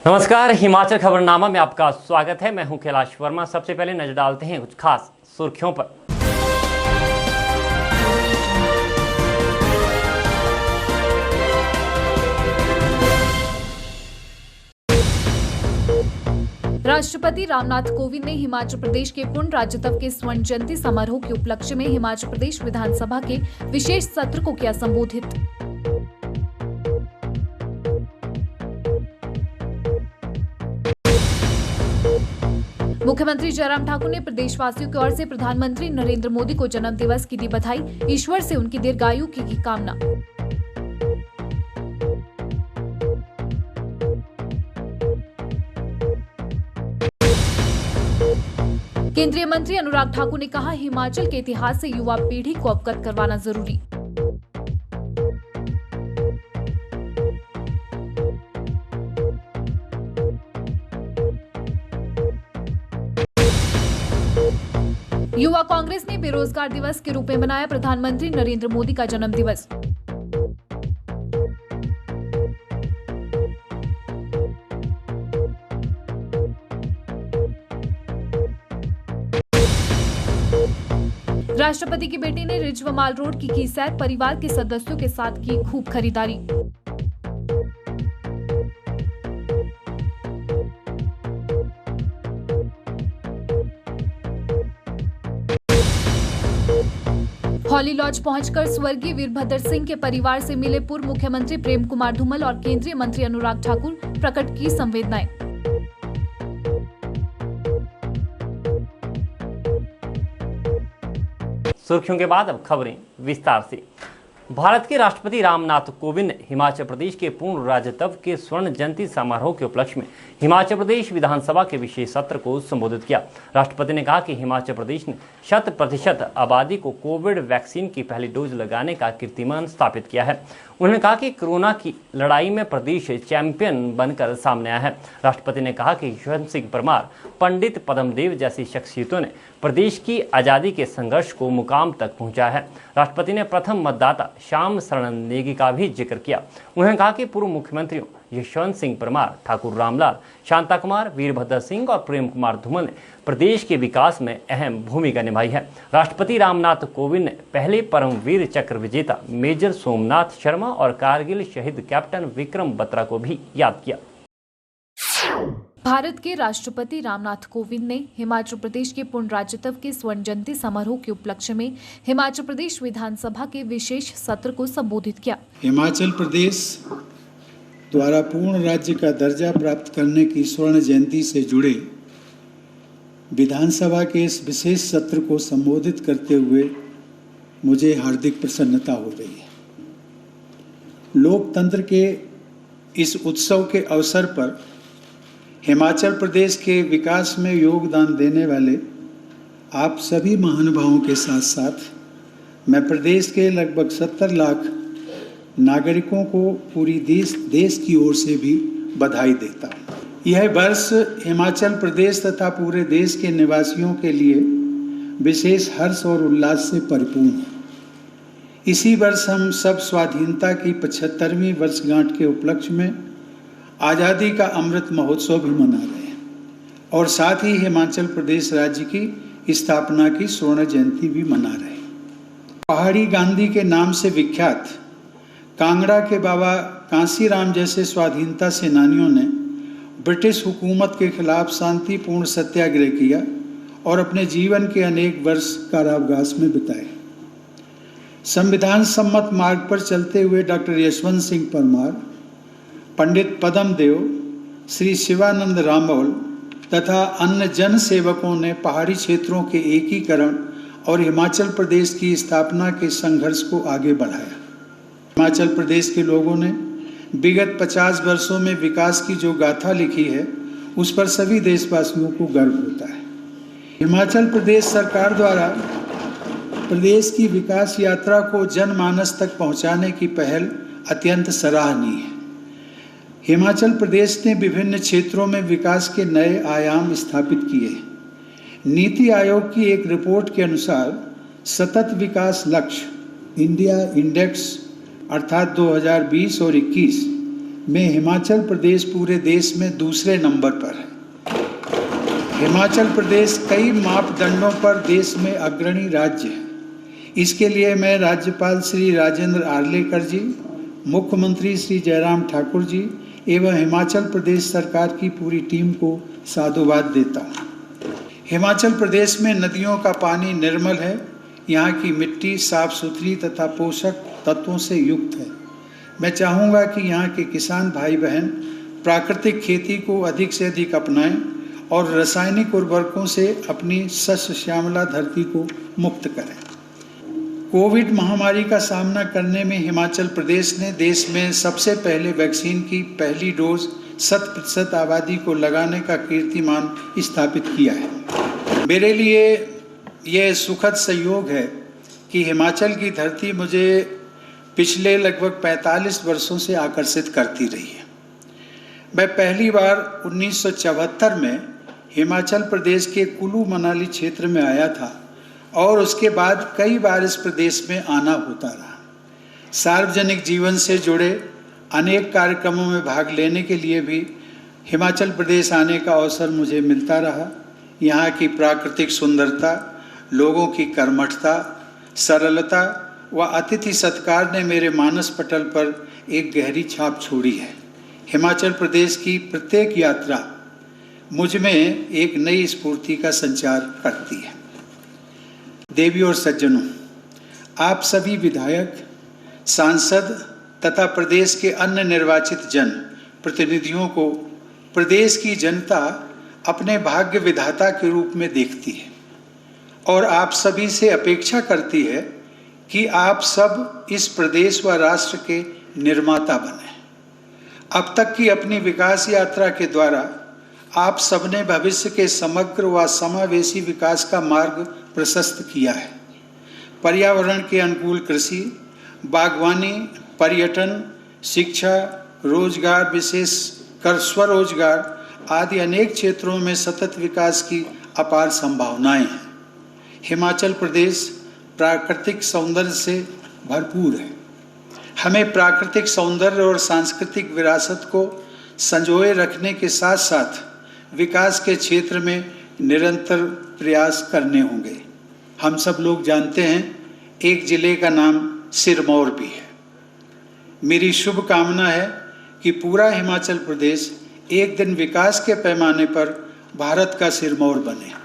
नमस्कार, हिमाचल खबरनामा में आपका स्वागत है। मैं हूं कैलाश वर्मा। सबसे पहले नजर डालते हैं कुछ खास सुर्खियों पर। राष्ट्रपति रामनाथ कोविंद ने हिमाचल प्रदेश के पूर्ण राज्यत्व के स्वर्ण जयंती समारोह के उपलक्ष्य में हिमाचल प्रदेश विधानसभा के विशेष सत्र को किया संबोधित। मुख्यमंत्री जयराम ठाकुर ने प्रदेशवासियों की ओर से प्रधानमंत्री नरेंद्र मोदी को जन्म दिवस की दी बधाई। ईश्वर से उनकी दीर्घायु की कामना। केंद्रीय मंत्री अनुराग ठाकुर ने कहा, हिमाचल के इतिहास से युवा पीढ़ी को अवगत करवाना जरूरी। युवा कांग्रेस ने बेरोजगार दिवस के रूप में मनाया प्रधानमंत्री नरेंद्र मोदी का जन्म दिवस। राष्ट्रपति की बेटी ने रिज व माल रोड की सैर। परिवार के सदस्यों के साथ की खूब खरीदारी। हॉली लॉज पहुंचकर स्वर्गीय वीरभद्र सिंह के परिवार से मिले पूर्व मुख्यमंत्री प्रेम कुमार धूमल और केंद्रीय मंत्री अनुराग ठाकुर। प्रकट की संवेदनाएं। सुर्खियों के बाद अब खबरें विस्तार से। भारत के राष्ट्रपति रामनाथ कोविंद ने हिमाचल प्रदेश के पूर्ण राज्यत्व के स्वर्ण जयंती समारोह के उपलक्ष्य में हिमाचल प्रदेश विधानसभा के विशेष सत्र को संबोधित किया। राष्ट्रपति ने कहा कि हिमाचल प्रदेश ने 100% आबादी को कोविड वैक्सीन की पहली डोज लगाने का कीर्तिमान स्थापित किया है। उन्होंने कहा कि कोरोना की लड़ाई में प्रदेश चैंपियन बनकर सामने आया है। राष्ट्रपति ने कहा कि यशवंत सिंह परमार, पंडित पद्मदेव जैसी शख्सियतों ने प्रदेश की आज़ादी के संघर्ष को मुकाम तक पहुंचाया है। राष्ट्रपति ने प्रथम मतदाता श्याम शरण नेगी का भी जिक्र किया। उन्होंने कहा कि पूर्व मुख्यमंत्रियों यशवंत सिंह परमार, ठाकुर रामलाल, शांता कुमार, वीरभद्र सिंह और प्रेम कुमार धूमल ने प्रदेश के विकास में अहम भूमिका निभाई है। राष्ट्रपति रामनाथ कोविंद ने पहले परमवीर चक्र विजेता मेजर सोमनाथ शर्मा और कारगिल शहीद कैप्टन विक्रम बत्रा को भी याद किया। भारत के राष्ट्रपति रामनाथ कोविंद ने हिमाचल प्रदेश के पूर्ण राज्यत्व के स्वर्ण जयंती समारोह के उपलक्ष्य में हिमाचल प्रदेश विधानसभा के विशेष सत्र को संबोधित किया। हिमाचल प्रदेश द्वारा पूर्ण राज्य का दर्जा प्राप्त करने की स्वर्ण जयंती से जुड़े विधानसभा के इस विशेष सत्र को संबोधित करते हुए मुझे हार्दिक प्रसन्नता हो रही है। लोकतंत्र के इस उत्सव के अवसर पर हिमाचल प्रदेश के विकास में योगदान देने वाले आप सभी महानुभावों के साथ साथ मैं प्रदेश के लगभग 70 लाख नागरिकों को पूरी देश की ओर से भी बधाई देता हूँ। यह वर्ष हिमाचल प्रदेश तथा पूरे देश के निवासियों के लिए विशेष हर्ष और उल्लास से परिपूर्ण है। इसी वर्ष हम सब स्वाधीनता की 75वीं वर्षगांठ के उपलक्ष्य में आज़ादी का अमृत महोत्सव भी मना रहे हैं और साथ ही हिमाचल प्रदेश राज्य की स्थापना की स्वर्ण जयंती भी मना रहे हैं। पहाड़ी गांधी के नाम से विख्यात कांगड़ा के बाबा कांसीराम जैसे स्वाधीनता सेनानियों ने ब्रिटिश हुकूमत के खिलाफ शांतिपूर्ण सत्याग्रह किया और अपने जीवन के अनेक वर्ष कारावास में बिताए। संविधान सम्मत मार्ग पर चलते हुए डॉक्टर यशवंत सिंह परमार, पंडित पद्मदेव, श्री शिवानंद रामौल तथा अन्य जन सेवकों ने पहाड़ी क्षेत्रों के एकीकरण और हिमाचल प्रदेश की स्थापना के संघर्ष को आगे बढ़ाया। हिमाचल प्रदेश के लोगों ने विगत 50 वर्षों में विकास की जो गाथा लिखी है उस पर सभी देशवासियों को गर्व होता है। हिमाचल प्रदेश सरकार द्वारा प्रदेश की विकास यात्रा को जनमानस तक पहुंचाने की पहल अत्यंत सराहनीय है। हिमाचल प्रदेश ने विभिन्न क्षेत्रों में विकास के नए आयाम स्थापित किए। नीति आयोग की एक रिपोर्ट के अनुसार सतत विकास लक्ष्य इंडिया इंडेक्स अर्थात 2020 और 21 में हिमाचल प्रदेश पूरे देश में दूसरे नंबर पर है। हिमाचल प्रदेश कई मापदंडों पर देश में अग्रणी राज्य है। इसके लिए मैं राज्यपाल श्री राजेंद्र आर्लेकर जी, मुख्यमंत्री श्री जयराम ठाकुर जी एवं हिमाचल प्रदेश सरकार की पूरी टीम को साधुवाद देता हूँ। हिमाचल प्रदेश में नदियों का पानी निर्मल है। यहाँ की मिट्टी साफ सुथरी तथा पोषक तत्वों से युक्त है। मैं चाहूँगा कि यहाँ के किसान भाई बहन प्राकृतिक खेती को अधिक से अधिक अपनाएं और रासायनिक उर्वरकों से अपनी शस्य श्यामला धरती को मुक्त करें। कोविड महामारी का सामना करने में हिमाचल प्रदेश ने देश में सबसे पहले वैक्सीन की पहली डोज 100% आबादी को लगाने का कीर्तिमान स्थापित किया है। मेरे लिए यह सुखद संयोग है कि हिमाचल की धरती मुझे पिछले लगभग 45 वर्षों से आकर्षित करती रही है। मैं पहली बार 1974 में हिमाचल प्रदेश के कुल्लू मनाली क्षेत्र में आया था और उसके बाद कई बार इस प्रदेश में आना होता रहा। सार्वजनिक जीवन से जुड़े अनेक कार्यक्रमों में भाग लेने के लिए भी हिमाचल प्रदेश आने का अवसर मुझे मिलता रहा। यहाँ की प्राकृतिक सुंदरता, लोगों की कर्मठता, सरलता व अतिथि सत्कार ने मेरे मानस पटल पर एक गहरी छाप छोड़ी है। हिमाचल प्रदेश की प्रत्येक यात्रा मुझ में एक नई स्फूर्ति का संचार करती है। देवी और सज्जनों, आप सभी विधायक, सांसद तथा प्रदेश के अन्य निर्वाचित जन प्रतिनिधियों को प्रदेश की जनता अपने भाग्य विधाता के रूप में देखती है और आप सभी से अपेक्षा करती है कि आप सब इस प्रदेश व राष्ट्र के निर्माता बने। अब तक की अपनी विकास यात्रा के द्वारा आप सबने भविष्य के समग्र व समावेशी विकास का मार्ग प्रशस्त किया है। पर्यावरण के अनुकूल कृषि, बागवानी, पर्यटन, शिक्षा, रोजगार, विशेष कर स्वरोजगार आदि अनेक क्षेत्रों में सतत विकास की अपार संभावनाएं हैं। हिमाचल प्रदेश प्राकृतिक सौंदर्य से भरपूर है। हमें प्राकृतिक सौंदर्य और सांस्कृतिक विरासत को संजोए रखने के साथ साथ विकास के क्षेत्र में निरंतर प्रयास करने होंगे। हम सब लोग जानते हैं एक जिले का नाम सिरमौर भी है। मेरी शुभ कामना है कि पूरा हिमाचल प्रदेश एक दिन विकास के पैमाने पर भारत का सिरमौर बने।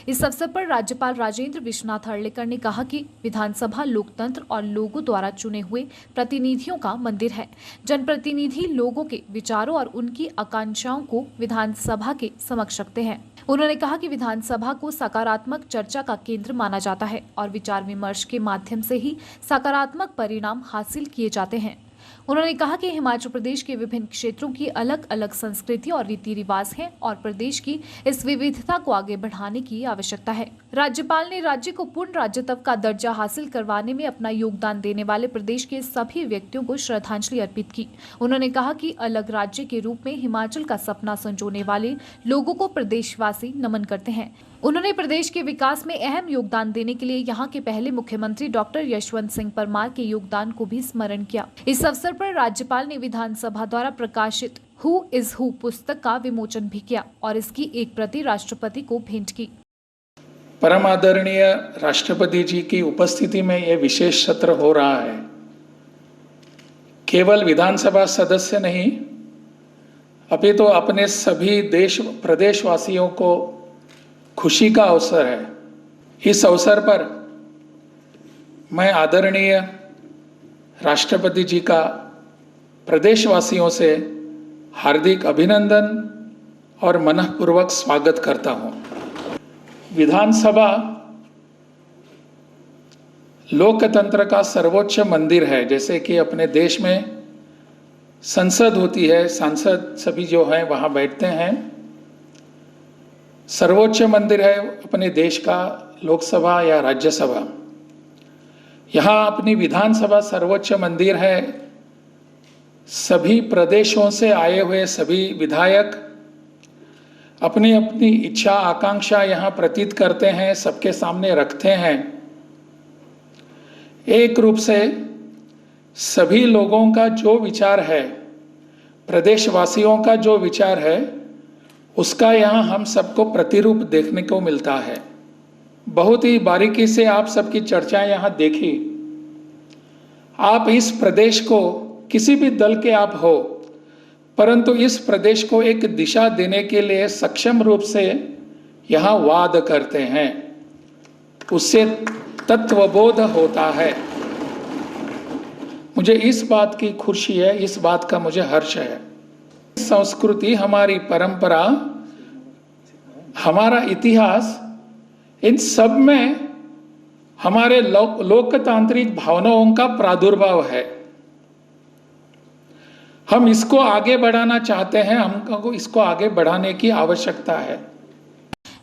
इस अवसर पर राज्यपाल राजेंद्र विश्वनाथ अर्लेकर ने कहा कि विधानसभा लोकतंत्र और लोगों द्वारा चुने हुए प्रतिनिधियों का मंदिर है। जनप्रतिनिधि लोगों के विचारों और उनकी आकांक्षाओं को विधानसभा के समक्ष रखते हैं। उन्होंने कहा कि विधानसभा को सकारात्मक चर्चा का केंद्र माना जाता है और विचार विमर्श के माध्यम से ही सकारात्मक परिणाम हासिल किए जाते हैं। उन्होंने कहा कि हिमाचल प्रदेश के विभिन्न क्षेत्रों की अलग अलग संस्कृति और रीति रिवाज हैं और प्रदेश की इस विविधता को आगे बढ़ाने की आवश्यकता है। राज्यपाल ने राज्य को पूर्ण राज्यत्व का दर्जा हासिल करवाने में अपना योगदान देने वाले प्रदेश के सभी व्यक्तियों को श्रद्धांजलि अर्पित की। उन्होंने कहा कि अलग राज्य के रूप में हिमाचल का सपना संजोने वाले लोगों को प्रदेशवासी नमन करते हैं। उन्होंने प्रदेश के विकास में अहम योगदान देने के लिए यहाँ के पहले मुख्यमंत्री डॉक्टर यशवंत सिंह परमार के योगदान को भी स्मरण किया। इस अवसर पर राज्यपाल ने विधानसभा द्वारा प्रकाशित हु इज हु पुस्तक का विमोचन भी किया और इसकी एक प्रति राष्ट्रपति को भेंट की। परम आदरणीय राष्ट्रपति जी की उपस्थिति में यह विशेष सत्र हो रहा है। केवल विधानसभा सदस्य नहीं, अभी तो अपने सभी प्रदेशवासियों को खुशी का अवसर है। इस अवसर पर मैं आदरणीय राष्ट्रपति जी का प्रदेशवासियों से हार्दिक अभिनंदन और मनःपूर्वक स्वागत करता हूं। विधानसभा लोकतंत्र का सर्वोच्च मंदिर है। जैसे कि अपने देश में संसद होती है, सांसद सभी जो हैं वहाँ बैठते हैं। सर्वोच्च मंदिर है अपने देश का लोकसभा या राज्यसभा। यहाँ अपनी विधानसभा सर्वोच्च मंदिर है। सभी प्रदेशों से आए हुए सभी विधायक अपनी अपनी इच्छा आकांक्षा यहाँ प्रतीत करते हैं, सबके सामने रखते हैं। एक रूप से सभी लोगों का जो विचार है प्रदेशवासियों का जो विचार है उसका यहाँ हम सबको प्रतिरूप देखने को मिलता है। बहुत ही बारीकी से आप सबकी चर्चाएं यहाँ देखी। आप इस प्रदेश को, किसी भी दल के आप हो, परंतु इस प्रदेश को एक दिशा देने के लिए सक्षम रूप से यहाँ वाद करते हैं, उससे तत्वबोध होता है। मुझे इस बात की खुशी है, इस बात का मुझे हर्ष है। संस्कृति, हमारी परंपरा, हमारा इतिहास, इन सब में हमारे लोकतांत्रिक भावनाओं का प्रादुर्भाव है। हम इसको आगे बढ़ाना चाहते हैं, हमको इसको आगे बढ़ाने की आवश्यकता है।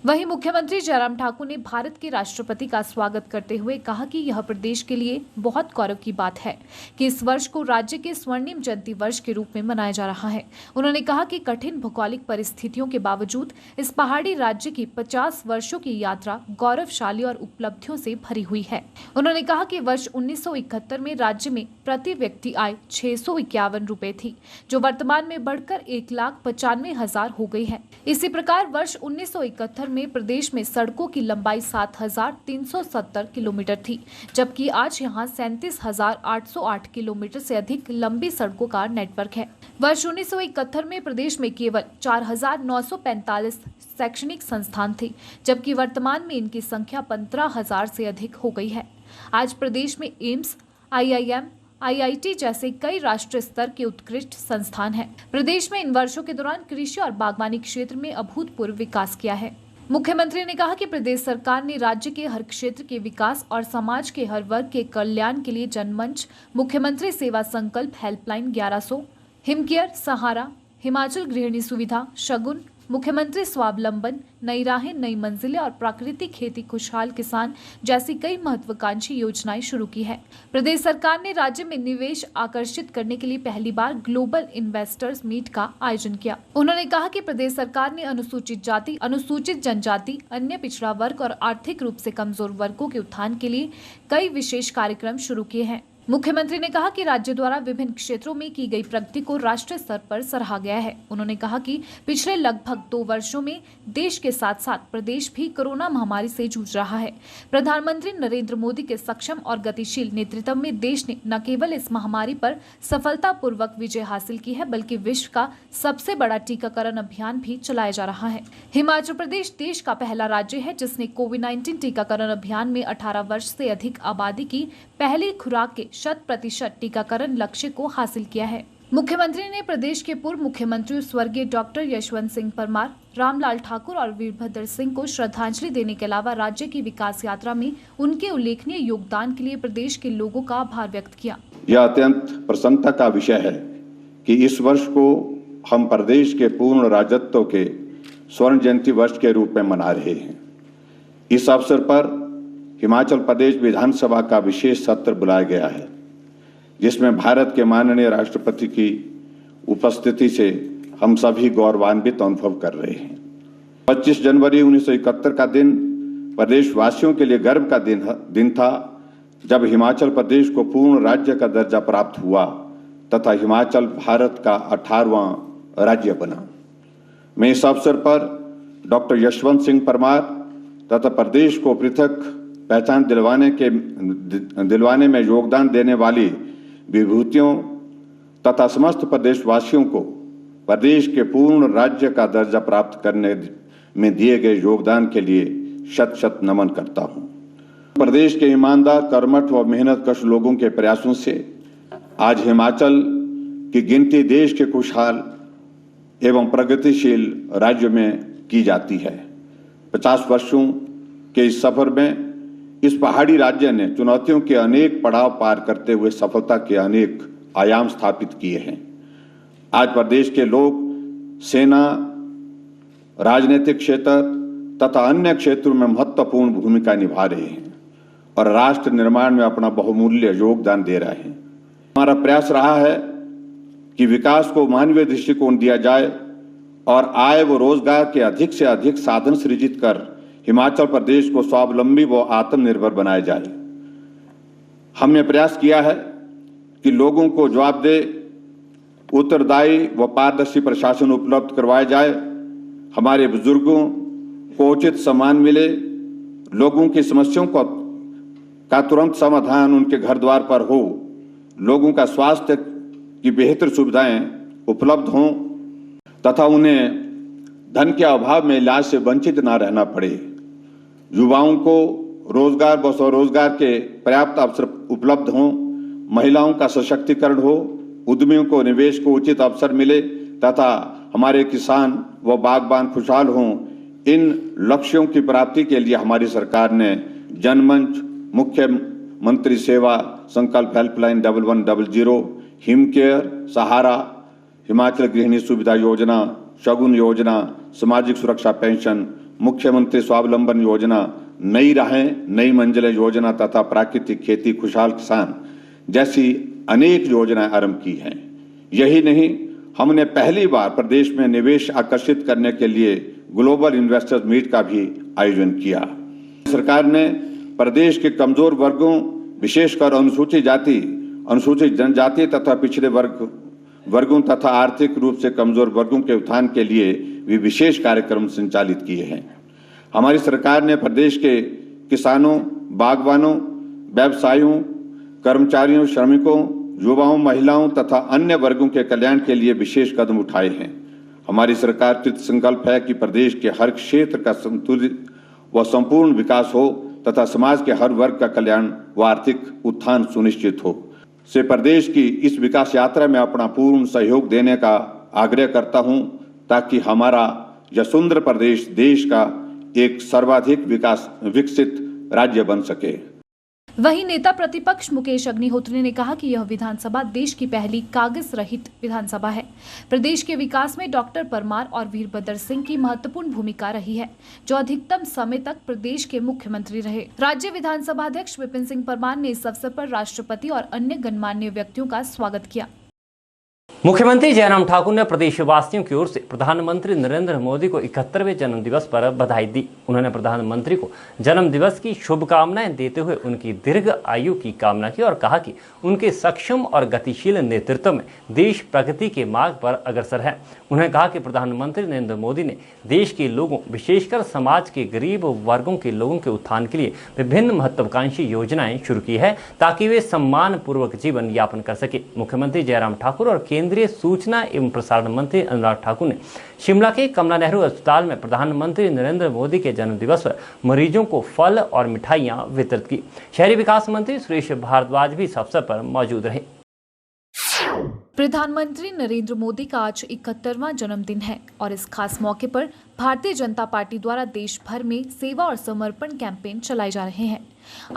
वहीं मुख्यमंत्री जयराम ठाकुर ने भारत के राष्ट्रपति का स्वागत करते हुए कहा कि यह प्रदेश के लिए बहुत गौरव की बात है कि इस वर्ष को राज्य के स्वर्णिम जयंती वर्ष के रूप में मनाया जा रहा है। उन्होंने कहा कि कठिन भौगोलिक परिस्थितियों के बावजूद इस पहाड़ी राज्य की 50 वर्षों की यात्रा गौरवशाली और उपलब्धियों से भरी हुई है। उन्होंने कहा कि वर्ष 1971 में राज्य में प्रति व्यक्ति आय 651 रुपए थी, जो वर्तमान में बढ़कर 1,95,000 हो गई है। इसी प्रकार वर्ष 1971 में प्रदेश में सड़कों की लंबाई 7,370 किलोमीटर थी, जबकि आज यहां 37,808 किलोमीटर से अधिक लंबी सड़कों का नेटवर्क है। वर्ष 1971 में प्रदेश में केवल 4,945 शैक्षणिक संस्थान थे, जबकि वर्तमान में इनकी संख्या 15,000 से अधिक हो गई है। आज प्रदेश में एम्स, IIM, IIT जैसे कई राष्ट्रीय स्तर के उत्कृष्ट संस्थान हैं। प्रदेश में इन वर्षों के दौरान कृषि और बागवानी क्षेत्र में अभूतपूर्व विकास किया है। मुख्यमंत्री ने कहा कि प्रदेश सरकार ने राज्य के हर क्षेत्र के विकास और समाज के हर वर्ग के कल्याण के लिए जनमंच, मुख्यमंत्री सेवा संकल्प हेल्पलाइन 1100, हिमकेयर, सहारा, हिमाचल गृहिणी सुविधा, शगुन, मुख्यमंत्री स्वावलंबन, नई राहें नई मंजिलें और प्राकृतिक खेती खुशहाल किसान जैसी कई महत्वाकांक्षी योजनाएं शुरू की है। प्रदेश सरकार ने राज्य में निवेश आकर्षित करने के लिए पहली बार ग्लोबल इन्वेस्टर्स मीट का आयोजन किया। उन्होंने कहा कि प्रदेश सरकार ने अनुसूचित जाति, अनुसूचित जनजाति, अन्य पिछड़ा वर्ग और आर्थिक रूप से कमजोर वर्गों के उत्थान के लिए कई विशेष कार्यक्रम शुरू किए हैं। मुख्यमंत्री ने कहा कि राज्य द्वारा विभिन्न क्षेत्रों में की गई प्रगति को राष्ट्रीय स्तर पर सराहा गया है। उन्होंने कहा कि पिछले लगभग 2 वर्षों में देश के साथ साथ प्रदेश भी कोरोना महामारी से जूझ रहा है। प्रधानमंत्री नरेंद्र मोदी के सक्षम और गतिशील नेतृत्व में देश ने न केवल इस महामारी पर सफलतापूर्वक विजय हासिल की है, बल्कि विश्व का सबसे बड़ा टीकाकरण अभियान भी चलाया जा रहा है। हिमाचल प्रदेश देश का पहला राज्य है जिसने कोविड-19 टीकाकरण अभियान में 18 वर्ष से अधिक आबादी की पहली खुराक के 100% टीकाकरण लक्ष्य को हासिल किया है। मुख्यमंत्री ने प्रदेश के पूर्व मुख्यमंत्री स्वर्गीय डॉक्टर यशवंत सिंह परमार, रामलाल ठाकुर और वीरभद्र सिंह को श्रद्धांजलि देने के अलावा राज्य की विकास यात्रा में उनके उल्लेखनीय योगदान के लिए प्रदेश के लोगों का आभार व्यक्त किया। यह अत्यंत प्रसन्नता का विषय है कि इस वर्ष को हम प्रदेश के पूर्ण राजत्व के स्वर्ण जयंती वर्ष के रूप में मना रहे हैं। इस अवसर पर हिमाचल प्रदेश विधानसभा का विशेष सत्र बुलाया गया है, जिसमें भारत के माननीय राष्ट्रपति की उपस्थिति से हम सभी गौरवान्वित अनुभव कर रहे हैं। 25 जनवरी 1971 का दिन प्रदेशवासियों के लिए गर्व का दिन था, जब हिमाचल प्रदेश को पूर्ण राज्य का दर्जा प्राप्त हुआ तथा हिमाचल भारत का 18वां राज्य बना। मैं इस अवसर पर डॉक्टर यशवंत सिंह परमार तथा प्रदेश को पृथक पहचान दिलवाने में योगदान देने वाली विभूतियों तथा समस्त प्रदेशवासियों को प्रदेश के पूर्ण राज्य का दर्जा प्राप्त करने में दिए गए योगदान के लिए शत शत नमन करता हूं। प्रदेश के ईमानदार, कर्मठ व मेहनतकश लोगों के प्रयासों से आज हिमाचल की गिनती देश के खुशहाल एवं प्रगतिशील राज्य में की जाती है। 50 वर्षों के इस सफर में इस पहाड़ी राज्य ने चुनौतियों के अनेक पड़ाव पार करते हुए सफलता के अनेक आयाम स्थापित किए हैं। आज प्रदेश के लोग सेना, राजनीतिक क्षेत्र तथा अन्य क्षेत्रों में महत्वपूर्ण भूमिका निभा रहे हैं और राष्ट्र निर्माण में अपना बहुमूल्य योगदान दे रहे हैं। हमारा प्रयास रहा है कि विकास को मानवीय दृष्टिकोण दिया जाए और आय व रोजगार के अधिक से अधिक साधन सृजित कर हिमाचल प्रदेश को स्वावलंबी व आत्मनिर्भर बनाया जाए। हमने प्रयास किया है कि लोगों को जवाबदेह उत्तरदायी व पारदर्शी प्रशासन उपलब्ध करवाया जाए, हमारे बुजुर्गों को उचित सम्मान मिले, लोगों की समस्याओं का तुरंत समाधान उनके घर द्वार पर हो, लोगों का स्वास्थ्य की बेहतर सुविधाएं उपलब्ध हों तथा उन्हें धन के अभाव में इलाज से वंचित न रहना पड़े, युवाओं को रोजगार व स्वरोजगार के पर्याप्त अवसर उपलब्ध हों, महिलाओं का सशक्तिकरण हो, उद्यमियों को निवेश को उचित अवसर मिले तथा हमारे किसान व बागबान खुशहाल हों। इन लक्ष्यों की प्राप्ति के लिए हमारी सरकार ने जनमंच, मुख्यमंत्री सेवा संकल्प हेल्पलाइन 1100, हिमकेयर, सहारा, हिमाचल गृहिणी सुविधा योजना, शगुन योजना, सामाजिक सुरक्षा पेंशन, मुख्यमंत्री स्वावलंबन योजना, नई राहें नई मंजिलें योजना तथा प्राकृतिक खेती खुशहाल किसान जैसी अनेक योजनाएं आरंभ की हैं। यही नहीं, हमने पहली बार प्रदेश में निवेश आकर्षित करने के लिए ग्लोबल इन्वेस्टर्स मीट का भी आयोजन किया। सरकार ने प्रदेश के कमजोर वर्गों, विशेषकर अनुसूचित जाति, अनुसूचित जनजाति तथा पिछड़े वर्गों तथा आर्थिक रूप से कमजोर वर्गों के उत्थान के लिए भी विशेष कार्यक्रम संचालित किए हैं। हमारी सरकार ने प्रदेश के किसानों, बागवानों, व्यवसायियों, कर्मचारियों, श्रमिकों, युवाओं, महिलाओं तथा अन्य वर्गों के कल्याण के लिए विशेष कदम उठाए हैं। हमारी सरकार कृत संकल्प है कि प्रदेश के हर क्षेत्र का संतुलित व संपूर्ण विकास हो तथा समाज के हर वर्ग का कल्याण व आर्थिक उत्थान सुनिश्चित हो। से प्रदेश की इस विकास यात्रा में अपना पूर्ण सहयोग देने का आग्रह करता हूं ताकि हमारा यह सुंदर प्रदेश देश का एक सर्वाधिक विकसित राज्य बन सके। वहीं नेता प्रतिपक्ष मुकेश अग्निहोत्री ने कहा कि यह विधानसभा देश की पहली कागज रहित विधानसभा है। प्रदेश के विकास में डॉक्टर परमार और वीरभद्र सिंह की महत्वपूर्ण भूमिका रही है, जो अधिकतम समय तक प्रदेश के मुख्यमंत्री रहे। राज्य विधानसभा अध्यक्ष विपिन सिंह परमार ने इस अवसर पर राष्ट्रपति और अन्य गणमान्य व्यक्तियों का स्वागत किया। मुख्यमंत्री जयराम ठाकुर ने प्रदेशवासियों की ओर से प्रधानमंत्री नरेंद्र मोदी को 71वें जन्मदिवस पर बधाई दी। उन्होंने प्रधानमंत्री को जन्मदिवस की शुभकामनाएं देते हुए उनकी दीर्घ आयु की कामना की और कहा कि उनके सक्षम और गतिशील नेतृत्व में देश प्रगति के मार्ग पर अग्रसर है। उन्होंने कहा कि प्रधानमंत्री नरेंद्र मोदी ने देश के लोगों, विशेषकर समाज के गरीब वर्गों के लोगों के उत्थान के लिए विभिन्न महत्वाकांक्षी योजनाएं शुरू की है ताकि वे सम्मानपूर्वक जीवन यापन कर सके। मुख्यमंत्री जयराम ठाकुर और केंद्रीय सूचना एवं प्रसारण मंत्री अनुराग ठाकुर ने शिमला के कमला नेहरू अस्पताल में प्रधानमंत्री नरेंद्र मोदी के जन्मदिवस पर मरीजों को फल और मिठाइयां वितरित की। शहरी विकास मंत्री सुरेश भारद्वाज भी इस अवसर पर मौजूद रहे। प्रधानमंत्री नरेंद्र मोदी का आज 71वां जन्मदिन है और इस खास मौके पर भारतीय जनता पार्टी द्वारा देश भर में सेवा और समर्पण कैंपेन चलाए जा रहे हैं।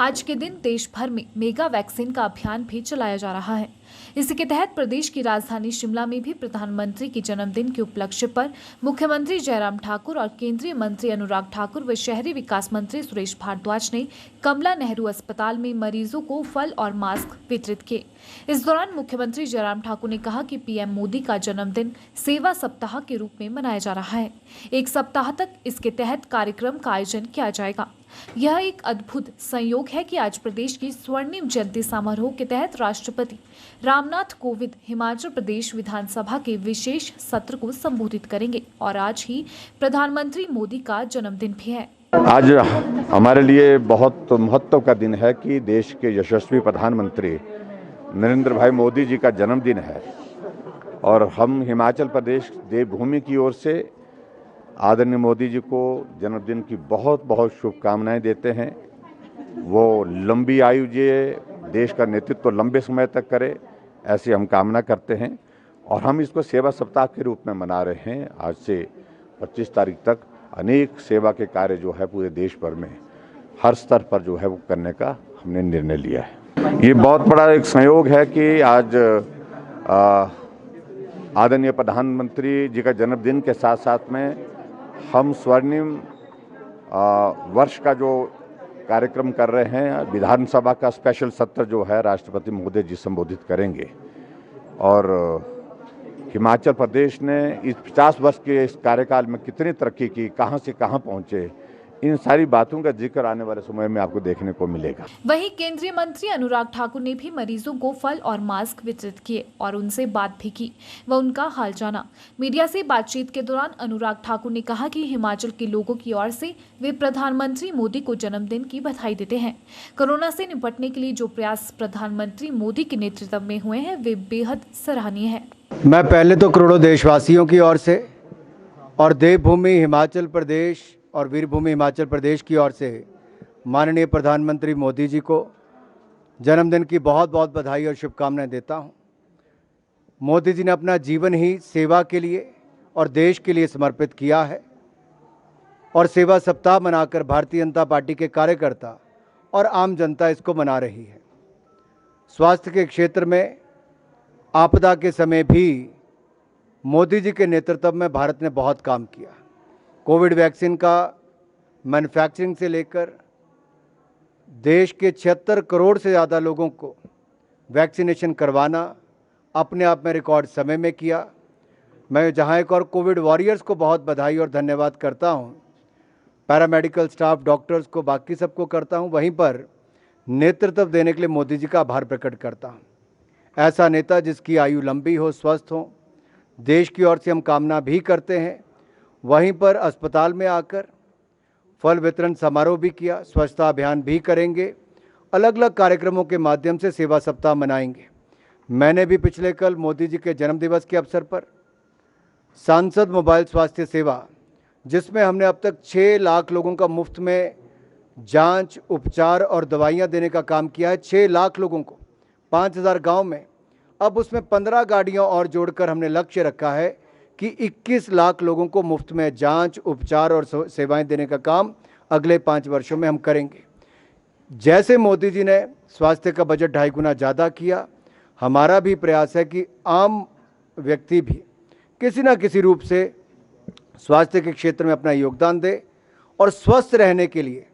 आज के दिन देश भर में मेगा वैक्सीन का अभियान भी चलाया जा रहा है। इसी के तहत प्रदेश की राजधानी शिमला में भी प्रधानमंत्री के जन्मदिन के उपलक्ष्य पर मुख्यमंत्री जयराम ठाकुर और केंद्रीय मंत्री अनुराग ठाकुर व शहरी विकास मंत्री सुरेश भारद्वाज ने कमला नेहरू अस्पताल में मरीजों को फल और मास्क वितरित किए। इस दौरान मुख्यमंत्री जयराम ठाकुर ने कहा कि पीएम मोदी का जन्मदिन सेवा सप्ताह के रूप में मनाया जा रहा है। एक सप्ताह तक इसके तहत कार्यक्रम का आयोजन किया जाएगा। यह एक अद्भुत संयोग है कि आज प्रदेश की स्वर्णिम जयंती समारोह के तहत राष्ट्रपति रामनाथ कोविंद हिमाचल प्रदेश विधानसभा के विशेष सत्र को संबोधित करेंगे और आज ही प्रधानमंत्री मोदी का जन्मदिन भी है। आज हमारे लिए बहुत महत्व का दिन है कि देश के यशस्वी प्रधानमंत्री नरेंद्र भाई मोदी जी का जन्मदिन है और हम हिमाचल प्रदेश देवभूमि की ओर से आदरणीय मोदी जी को जन्मदिन की बहुत बहुत शुभकामनाएं देते हैं। वो लंबी आयु जिए, देश का नेतृत्व लंबे समय तक करे, ऐसी हम कामना करते हैं और हम इसको सेवा सप्ताह के रूप में मना रहे हैं। आज से 25 तारीख तक अनेक सेवा के कार्य जो है पूरे देश भर में हर स्तर पर जो है वो करने का हमने निर्णय लिया है। ये बहुत बड़ा एक संयोग है कि आज आदरणीय प्रधानमंत्री जी का जन्मदिन के साथ साथ में हम स्वर्णिम वर्ष का जो कार्यक्रम कर रहे हैं, विधानसभा का स्पेशल सत्र जो है राष्ट्रपति महोदय जी संबोधित करेंगे और हिमाचल प्रदेश ने इस 50 वर्ष के इस कार्यकाल में कितनी तरक्की की, कहां से कहां पहुंचे, इन सारी बातों का जिक्र आने वाले समय में आपको देखने को मिलेगा। वहीं केंद्रीय मंत्री अनुराग ठाकुर ने भी मरीजों को फल और मास्क वितरित किए और उनसे बात भी की व उनका हाल जाना। मीडिया से बातचीत के दौरान अनुराग ठाकुर ने कहा कि हिमाचल के लोगों की ओर से वे प्रधानमंत्री मोदी को जन्मदिन की बधाई देते हैं। कोरोना से निपटने के लिए जो प्रयास प्रधानमंत्री मोदी के नेतृत्व में हुए हैं वे बेहद सराहनीय है। मैं पहले तो करोड़ों देशवासियों की ओर से और देवभूमि हिमाचल प्रदेश और वीरभूमि हिमाचल प्रदेश की ओर से माननीय प्रधानमंत्री मोदी जी को जन्मदिन की बहुत बहुत बधाई और शुभकामनाएं देता हूं। मोदी जी ने अपना जीवन ही सेवा के लिए और देश के लिए समर्पित किया है और सेवा सप्ताह मनाकर भारतीय जनता पार्टी के कार्यकर्ता और आम जनता इसको मना रही है। स्वास्थ्य के क्षेत्र में आपदा के समय भी मोदी जी के नेतृत्व में भारत ने बहुत काम किया। कोविड वैक्सीन का मैन्युफैक्चरिंग से लेकर देश के 76 करोड़ से ज़्यादा लोगों को वैक्सीनेशन करवाना अपने आप में रिकॉर्ड समय में किया। मैं जहां एक और कोविड वॉरियर्स को बहुत बधाई और धन्यवाद करता हूं, पैरामेडिकल स्टाफ, डॉक्टर्स को, बाकी सबको करता हूं, वहीं पर नेतृत्व देने के लिए मोदी जी का आभार प्रकट करता हूं। ऐसा नेता जिसकी आयु लंबी हो, स्वस्थ हो, देश की ओर से हम कामना भी करते हैं। वहीं पर अस्पताल में आकर फल वितरण समारोह भी किया, स्वच्छता अभियान भी करेंगे, अलग अलग कार्यक्रमों के माध्यम से सेवा सप्ताह मनाएंगे। मैंने भी पिछले कल मोदी जी के जन्मदिवस के अवसर पर सांसद मोबाइल स्वास्थ्य सेवा, जिसमें हमने अब तक 6 लाख लोगों का मुफ्त में जांच, उपचार और दवाइयां देने का काम किया है। 6 लाख लोगों को 5000 गांव में, अब उसमें 15 गाड़ियां और जोड़कर हमने लक्ष्य रखा है कि 21 लाख लोगों को मुफ्त में जांच, उपचार और सेवाएं देने का काम अगले 5 वर्षों में हम करेंगे। जैसे मोदी जी ने स्वास्थ्य का बजट 2.5 गुना ज़्यादा किया, हमारा भी प्रयास है कि आम व्यक्ति भी किसी न किसी रूप से स्वास्थ्य के क्षेत्र में अपना योगदान दे और स्वस्थ रहने के लिए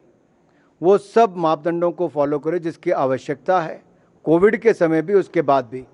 वो सब मापदंडों को फॉलो करे जिसकी आवश्यकता है, कोविड के समय भी, उसके बाद भी।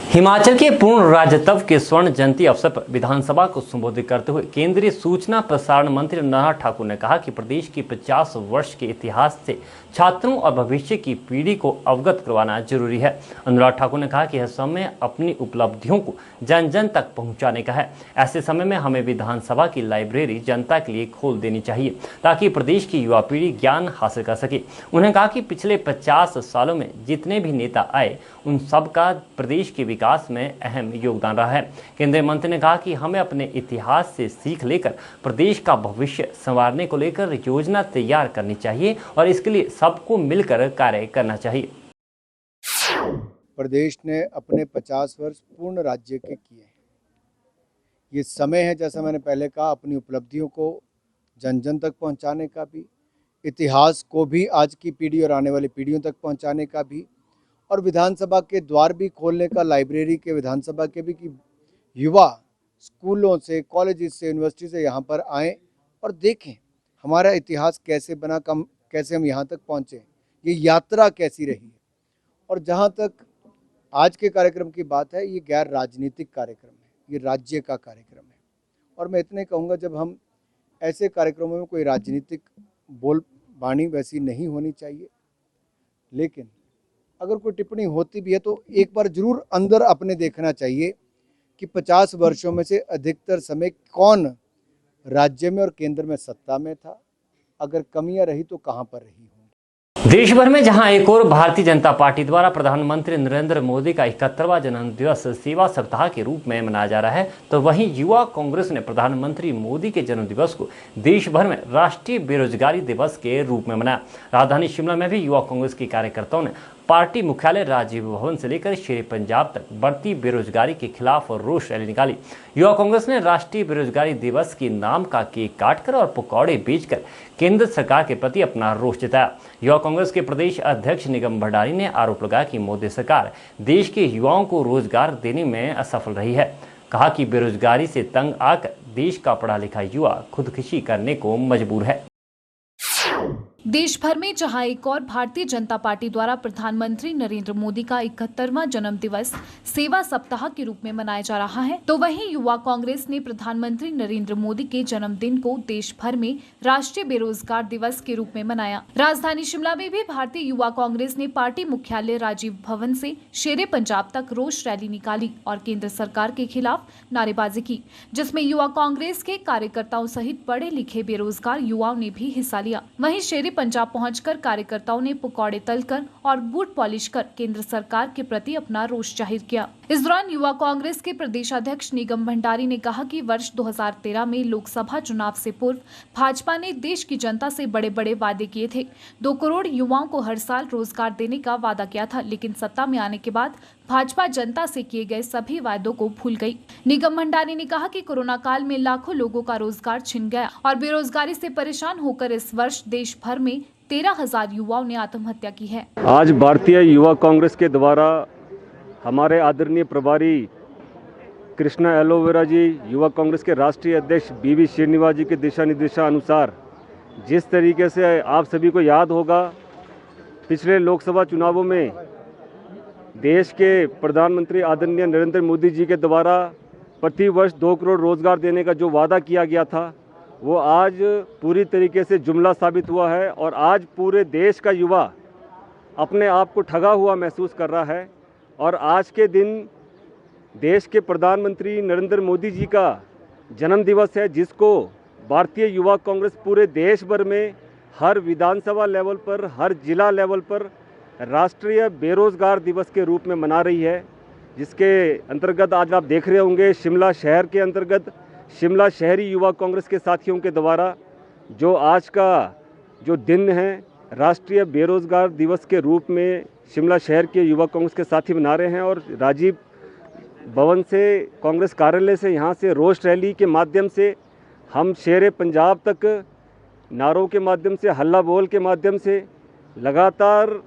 हिमाचल के पूर्ण राज्यत्व के स्वर्ण जयंती अवसर पर विधानसभा को संबोधित करते हुए केंद्रीय सूचना प्रसारण मंत्री अनुराग ठाकुर ने कहा कि प्रदेश की 50 वर्ष के इतिहास से छात्रों और भविष्य की पीढ़ी को अवगत करवाना जरूरी है। अनुराग ठाकुर ने कहा कि यह समय अपनी उपलब्धियों को जन जन तक पहुंचाने का है। ऐसे समय में हमें विधानसभा की लाइब्रेरी जनता के लिए खोल देनी चाहिए ताकि प्रदेश की युवा पीढ़ी ज्ञान हासिल कर सके। उन्होंने कहा कि पिछले 50 सालों में जितने भी नेता आए उन सब का प्रदेश के विकास में अहम योगदान रहा है। केंद्रीय मंत्री ने कहा कि हमें अपने इतिहास से सीख लेकर प्रदेश का भविष्य संवारने को लेकर योजना तैयार करनी चाहिए और इसके लिए सबको मिलकर कार्य करना चाहिए। प्रदेश ने अपने 50 वर्ष पूर्ण राज्य के किए हैं। ये समय है, जैसा मैंने पहले कहा, अपनी उपलब्धियों को जन जन तक पहुंचाने का भी, इतिहास को भी आज की पीढ़ी और आने वाली पीढ़ियों तक पहुंचाने का भी, और विधानसभा के द्वार भी खोलने का, लाइब्रेरी के, विधानसभा के भी, कि युवा स्कूलों से, कॉलेज से, यूनिवर्सिटी से यहाँ पर आएँ और देखें हमारा इतिहास कैसे बना, कैसे हम यहाँ तक पहुँचे, ये यात्रा कैसी रही है। और जहाँ तक आज के कार्यक्रम की बात है, ये गैर राजनीतिक कार्यक्रम है, ये राज्य का कार्यक्रम है। और मैं इतने कहूँगा, जब हम ऐसे कार्यक्रमों में कोई राजनीतिक बोल बाणी वैसी नहीं होनी चाहिए, लेकिन अगर कोई टिप्पणी होती भी है तो एक बार जरूर अंदर अपने देखना चाहिए कि 50 वर्षों में से अधिकतर समय कौन राज्य में और केंद्र में सत्ता में था, अगर कमियां रही तो कहां पर रही होंगी। देश भर में जहां एक और भारतीय जनता पार्टी द्वारा प्रधानमंत्री नरेंद्र मोदी का 71वां जन्मदिवस सेवा सप्ताह के रूप में मनाया जा रहा है, तो वहीं युवा कांग्रेस ने प्रधानमंत्री मोदी के जन्मदिवस को देश भर में राष्ट्रीय बेरोजगारी दिवस के रूप में मनाया। राजधानी शिमला में भी युवा कांग्रेस के कार्यकर्ताओं ने पार्टी मुख्यालय राजीव भवन से लेकर शेर पंजाब तक बढ़ती बेरोजगारी के खिलाफ रोष रैली निकाली। युवा कांग्रेस ने राष्ट्रीय बेरोजगारी दिवस के नाम का केक काटकर और पकौड़े बेचकर केंद्र सरकार के प्रति अपना रोष जताया। युवा कांग्रेस के प्रदेश अध्यक्ष निगम भंडारी ने आरोप लगाया कि मोदी सरकार देश के युवाओं को रोजगार देने में असफल रही है। कहा कि बेरोजगारी से तंग आकर देश का पढ़ा लिखा युवा खुदकुशी करने को मजबूर है। देश भर में जहां एक और भारतीय जनता पार्टी द्वारा प्रधानमंत्री नरेंद्र मोदी का 71वां जन्म दिवस सेवा सप्ताह के रूप में मनाया जा रहा है, तो वहीं युवा कांग्रेस ने प्रधानमंत्री नरेंद्र मोदी के जन्मदिन को देश भर में राष्ट्रीय बेरोजगार दिवस के रूप में मनाया। राजधानी शिमला में भी भारतीय युवा कांग्रेस ने पार्टी मुख्यालय राजीव भवन से शेरे पंजाब तक रोष रैली निकाली और केंद्र सरकार के खिलाफ नारेबाजी की, जिसमें युवा कांग्रेस के कार्यकर्ताओं सहित पढ़े लिखे बेरोजगार युवाओं ने भी हिस्सा लिया। वहीं शेरे पंजाब पहुंचकर कार्यकर्ताओं ने पकौड़े तलकर और बूट पॉलिश कर केंद्र सरकार के प्रति अपना रोष जाहिर किया। इस दौरान युवा कांग्रेस के प्रदेश अध्यक्ष निगम भंडारी ने कहा कि वर्ष 2013 में लोकसभा चुनाव से पूर्व भाजपा ने देश की जनता से बड़े बड़े वादे किए थे। 2 करोड़ युवाओं को हर साल रोजगार देने का वादा किया था, लेकिन सत्ता में आने के बाद भाजपा जनता से किए गए सभी वादों को भूल गई। निगम भंडारी ने कहा कि कोरोना काल में लाखों लोगों का रोजगार छिन गया और बेरोजगारी से परेशान होकर इस वर्ष देश भर में 13,000 युवाओं ने आत्महत्या की है। आज भारतीय युवा कांग्रेस के द्वारा हमारे आदरणीय प्रभारी कृष्णा एलोवेरा जी, युवा कांग्रेस के राष्ट्रीय अध्यक्ष बीवी श्रीनिवास जी के दिशा निर्देशानुसार जिस तरीके से आप सभी को याद होगा, पिछले लोकसभा चुनावों में देश के प्रधानमंत्री आदरणीय नरेंद्र मोदी जी के द्वारा प्रति वर्ष 2 करोड़ रोजगार देने का जो वादा किया गया था, वो आज पूरी तरीके से जुमला साबित हुआ है और आज पूरे देश का युवा अपने आप को ठगा हुआ महसूस कर रहा है। और आज के दिन देश के प्रधानमंत्री नरेंद्र मोदी जी का जन्म दिवस है, जिसको भारतीय युवा कांग्रेस पूरे देश भर में हर विधानसभा लेवल पर, हर जिला लेवल पर राष्ट्रीय बेरोजगार दिवस के रूप में मना रही है, जिसके अंतर्गत आज आप देख रहे होंगे शिमला शहर के अंतर्गत शिमला शहरी युवा कांग्रेस के साथियों के द्वारा जो आज का जो दिन है राष्ट्रीय बेरोजगार दिवस के रूप में शिमला शहर के युवा कांग्रेस के साथी मना रहे हैं। और राजीव भवन से कांग्रेस कार्यालय से यहाँ से रोष रैली के माध्यम से हम शेरे पंजाब तक नारों के माध्यम से, हल्ला बोल के माध्यम से लगातार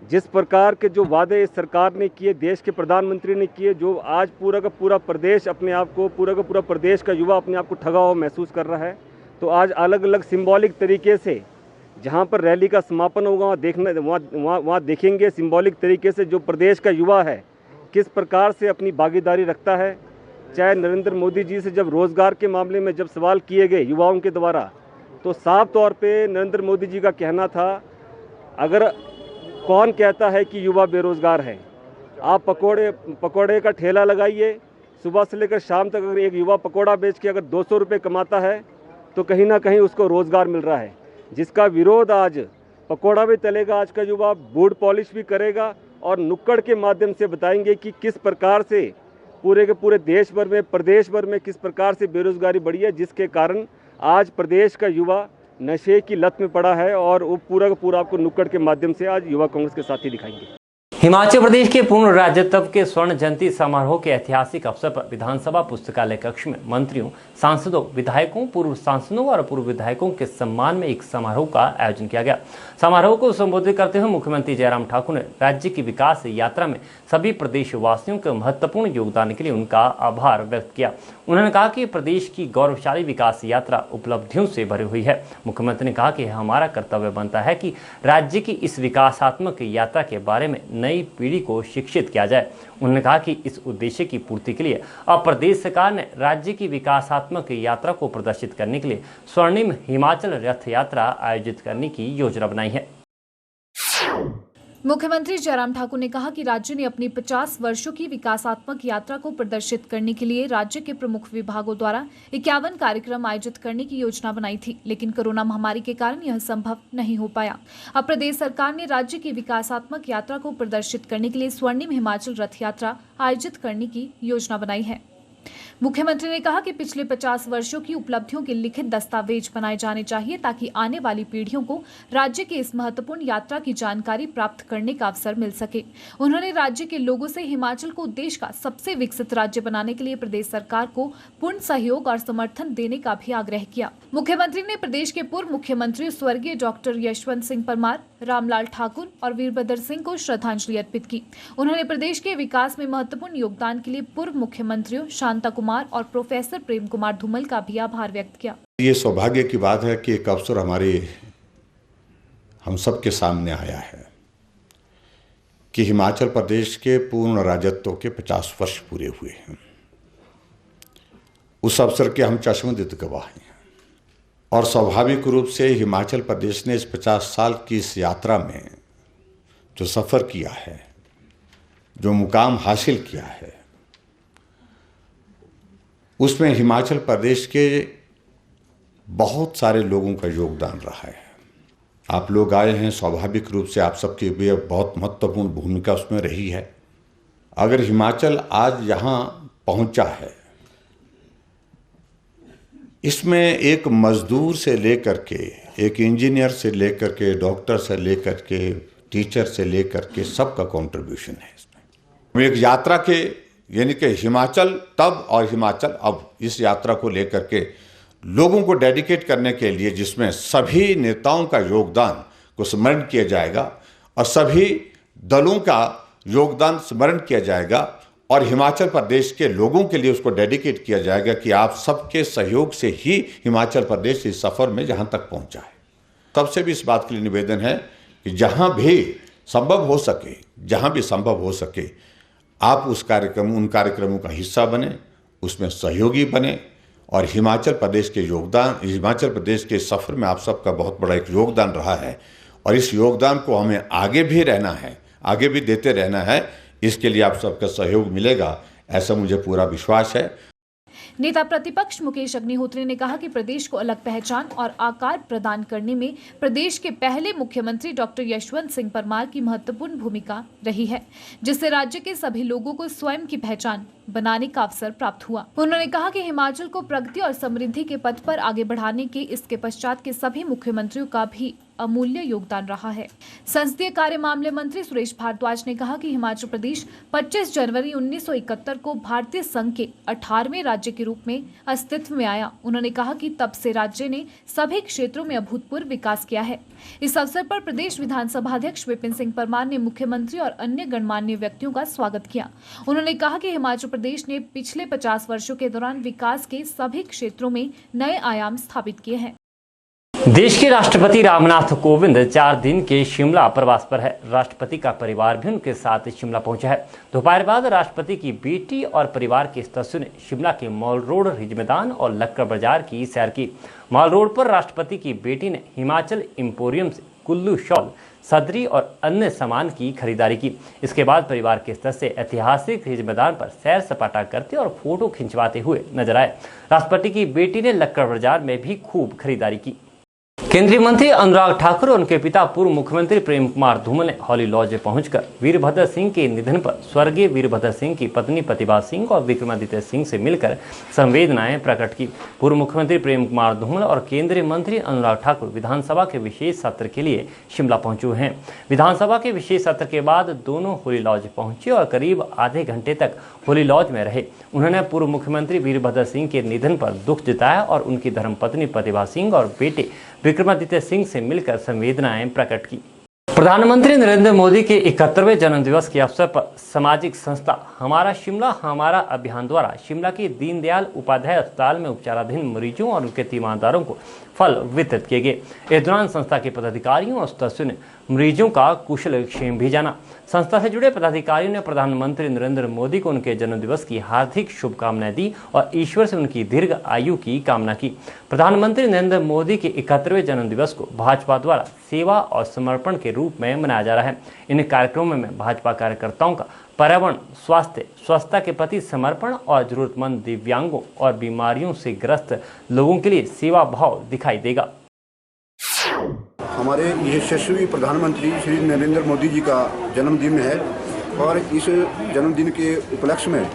जिस प्रकार के जो वादे इस सरकार ने किए, देश के प्रधानमंत्री ने किए, जो आज पूरा का पूरा प्रदेश अपने आप को, पूरा का पूरा प्रदेश का युवा अपने आप को ठगा हुआ महसूस कर रहा है। तो आज अलग अलग सिंबॉलिक तरीके से जहां पर रैली का समापन होगा वहाँ देखेंगे सिंबॉलिक तरीके से जो प्रदेश का युवा है किस प्रकार से अपनी भागीदारी रखता है। चाहे नरेंद्र मोदी जी से जब रोज़गार के मामले में जब सवाल किए गए युवाओं के द्वारा, तो साफ तौर पे नरेंद्र मोदी जी का कहना था, अगर कौन कहता है कि युवा बेरोज़गार है, आप पकोड़े का ठेला लगाइए, सुबह से लेकर शाम तक अगर एक युवा पकोड़ा बेच के अगर 200 रुपये कमाता है तो कहीं ना कहीं उसको रोज़गार मिल रहा है, जिसका विरोध आज पकोड़ा भी तलेगा, आज का युवा बूट पॉलिश भी करेगा और नुक्कड़ के माध्यम से बताएंगे कि किस प्रकार से पूरे के पूरे देश भर में, प्रदेश भर में किस प्रकार से बेरोज़गारी बढ़ी है, जिसके कारण आज प्रदेश का युवा नशे की लत में पड़ा है। और वो पूरा का पूरा आपको नुक्कड़ के माध्यम से आज युवा कांग्रेस के साथी दिखाएंगे। हिमाचल प्रदेश के पूर्ण राज्यत्व के स्वर्ण जयंती समारोह के ऐतिहासिक अवसर पर विधानसभा पुस्तकालय कक्ष में मंत्रियों, सांसदों, विधायकों, पूर्व सांसदों और पूर्व विधायकों के सम्मान में एक समारोह का आयोजन किया गया। समारोह को संबोधित करते हुए मुख्यमंत्री जयराम ठाकुर ने राज्य की विकास यात्रा में सभी प्रदेशवासियों के महत्वपूर्ण योगदान के लिए उनका आभार व्यक्त किया। उन्होंने कहा कि प्रदेश की गौरवशाली विकास यात्रा उपलब्धियों से भरी हुई है। मुख्यमंत्री ने कहा कि हमारा कर्तव्य बनता है कि राज्य की इस विकासात्मक यात्रा के बारे में नई पीढ़ी को शिक्षित किया जाए। उन्होंने कहा कि इस उद्देश्य की पूर्ति के लिए अब प्रदेश सरकार ने राज्य की विकासात्मक यात्रा को प्रदर्शित करने के लिए स्वर्णिम हिमाचल रथ यात्रा आयोजित करने की योजना बनाई है। मुख्यमंत्री जयराम ठाकुर ने कहा कि राज्य ने अपनी 50 वर्षों की विकासात्मक यात्रा को प्रदर्शित करने के लिए राज्य के प्रमुख विभागों द्वारा 51 कार्यक्रम आयोजित करने की योजना बनाई थी, लेकिन कोरोना महामारी के कारण यह संभव नहीं हो पाया। अब प्रदेश सरकार ने राज्य की विकासात्मक यात्रा को प्रदर्शित करने के लिए स्वर्णिम हिमाचल रथ यात्रा आयोजित करने की योजना बनाई है। मुख्यमंत्री ने कहा कि पिछले 50 वर्षों की उपलब्धियों के लिखित दस्तावेज बनाए जाने चाहिए ताकि आने वाली पीढ़ियों को राज्य की इस महत्वपूर्ण यात्रा की जानकारी प्राप्त करने का अवसर मिल सके। उन्होंने राज्य के लोगों से हिमाचल को देश का सबसे विकसित राज्य बनाने के लिए प्रदेश सरकार को पूर्ण सहयोग और समर्थन देने का भी आग्रह किया। मुख्यमंत्री ने प्रदेश के पूर्व मुख्यमंत्री स्वर्गीय डॉक्टर यशवंत सिंह परमार, रामलाल ठाकुर और वीरभद्र सिंह को श्रद्धांजलि अर्पित की। उन्होंने प्रदेश के विकास में महत्वपूर्ण योगदान के लिए पूर्व मुख्यमंत्रियों शांता कुमार और प्रोफेसर प्रेम कुमार धूमल का भी आभार व्यक्त किया। ये सौभाग्य की बात है कि एक अवसर हमारे हम सबके सामने आया है कि हिमाचल प्रदेश के पूर्ण राजत्व के 50 वर्ष पूरे हुए हैं। उस अवसर के हम चश्मदीद गवाह हैं और स्वाभाविक रूप से हिमाचल प्रदेश ने इस 50 साल की इस यात्रा में जो सफ़र किया है, जो मुकाम हासिल किया है, उसमें हिमाचल प्रदेश के बहुत सारे लोगों का योगदान रहा है। आप लोग आए हैं, स्वाभाविक रूप से आप सबकी भी बहुत महत्वपूर्ण भूमिका उसमें रही है। अगर हिमाचल आज यहाँ पहुँचा है, इसमें एक मजदूर से लेकर के, एक इंजीनियर से लेकर के, डॉक्टर से लेकर के, टीचर से लेकर के सबका कंट्रीब्यूशन है इसमें। एक यात्रा के यानी कि हिमाचल तब और हिमाचल अब, इस यात्रा को लेकर के लोगों को डेडिकेट करने के लिए, जिसमें सभी नेताओं का योगदान को स्मरण किया जाएगा और सभी दलों का योगदान स्मरण किया जाएगा और हिमाचल प्रदेश के लोगों के लिए उसको डेडिकेट किया जाएगा कि आप सबके सहयोग से ही हिमाचल प्रदेश इस सफ़र में जहाँ तक पहुँचा है। तब से भी इस बात के लिए निवेदन है कि जहाँ भी संभव हो सके, जहाँ भी संभव हो सके, आप उन कार्यक्रमों का हिस्सा बने, उसमें सहयोगी बने और हिमाचल प्रदेश के सफ़र में आप सबका बहुत बड़ा एक योगदान रहा है और इस योगदान को हमें आगे भी रहना है, आगे भी देते रहना है। इसके लिए आप सबका सहयोग मिलेगा, ऐसा मुझे पूरा विश्वास है। नेता प्रतिपक्ष मुकेश अग्निहोत्री ने कहा कि प्रदेश को अलग पहचान और आकार प्रदान करने में प्रदेश के पहले मुख्यमंत्री डॉक्टर यशवंत सिंह परमार की महत्वपूर्ण भूमिका रही है, जिससे राज्य के सभी लोगों को स्वयं की पहचान बनाने का अवसर प्राप्त हुआ। उन्होंने कहा कि हिमाचल को प्रगति और समृद्धि के पथ पर आगे बढ़ाने के इसके पश्चात के सभी मुख्यमंत्रियों का भी अमूल्य योगदान रहा है। संसदीय कार्य मामले मंत्री सुरेश भारद्वाज ने कहा कि हिमाचल प्रदेश 25 जनवरी 1971 को भारतीय संघ के 18वें राज्य के रूप में अस्तित्व में आया। उन्होंने कहा कि तब से राज्य ने सभी क्षेत्रों में अभूतपूर्व विकास किया है। इस अवसर पर प्रदेश विधानसभा अध्यक्ष विपिन सिंह परमार ने मुख्यमंत्री और अन्य गणमान्य व्यक्तियों का स्वागत किया। उन्होंने कहा कि हिमाचल प्रदेश ने पिछले 50 वर्षों के दौरान विकास के सभी क्षेत्रों में नए आयाम स्थापित किए हैं। देश के राष्ट्रपति रामनाथ कोविंद 4 दिन के शिमला प्रवास पर है। राष्ट्रपति का परिवार भी उनके साथ शिमला पहुंचा है। दोपहर बाद राष्ट्रपति की बेटी और परिवार के सदस्यों ने शिमला के मॉल रोड, रिज मैदान और लक्कड़ बाजार की सैर की। मॉल रोड पर राष्ट्रपति की बेटी ने हिमाचल एम्पोरियम से कुल्लू शॉल, सदरी और अन्य सामान की खरीदारी की। इसके बाद परिवार के सदस्य ऐतिहासिक रिज मैदान पर सैर सपाटा करते और फोटो खिंचवाते हुए नजर आए। राष्ट्रपति की बेटी ने लक्कड़ बाजार में भी खूब खरीदारी की। केंद्रीय मंत्री अनुराग ठाकुर और उनके पिता पूर्व मुख्यमंत्री प्रेम कुमार धूमल ने हॉली लॉज पहुंचकर वीरभद्र सिंह के निधन पर स्वर्गीय वीरभद्र सिंह की पत्नी प्रतिभा सिंह और विक्रमादित्य सिंह से मिलकर संवेदनाएं प्रकट की। पूर्व मुख्यमंत्री प्रेम कुमार धूमल और केंद्रीय मंत्री अनुराग ठाकुर विधानसभा के विशेष सत्र के लिए शिमला पहुंचे हैं। विधानसभा के विशेष सत्र के बाद दोनों होली लॉज पहुंचे और करीब आधे घंटे तक होली लॉज में रहे। उन्होंने पूर्व मुख्यमंत्री वीरभद्र सिंह के निधन पर दुख जताया और उनकी धर्मपत्नी प्रतिभा सिंह और बेटे विक्रमादित्य सिंह से मिलकर संवेदनाएं प्रकट की। प्रधानमंत्री नरेंद्र मोदी के 71वें जन्मदिवस के अवसर पर सामाजिक संस्था हमारा शिमला हमारा अभियान द्वारा शिमला के दीनदयाल उपाध्याय अस्पताल में उपचाराधीन मरीजों और उनके तीमारदारों को फल वितरित किए गए। इस दौरान संस्था के पदाधिकारियों और सदस्यों ने मरीजों का कुशल क्षेम भी जाना। संस्था से जुड़े पदाधिकारियों ने प्रधानमंत्री नरेंद्र मोदी को उनके जन्मदिवस की हार्दिक शुभकामनाएं दी और ईश्वर से उनकी दीर्घ आयु की कामना की। प्रधानमंत्री नरेंद्र मोदी के 71वें जन्मदिवस को भाजपा द्वारा सेवा और समर्पण के रूप में मनाया जा रहा है। इन कार्यक्रमों में भाजपा कार्यकर्ताओं का पर्यावरण, स्वास्थ्य, स्वच्छता के प्रति समर्पण और जरूरतमंद दिव्यांगों और बीमारियों से ग्रस्त लोगों के लिए सेवा भाव दिखाई देगा। हमारे यशस्वी प्रधानमंत्री श्री नरेंद्र मोदी जी का जन्मदिन है और इस जन्मदिन के उपलक्ष्य में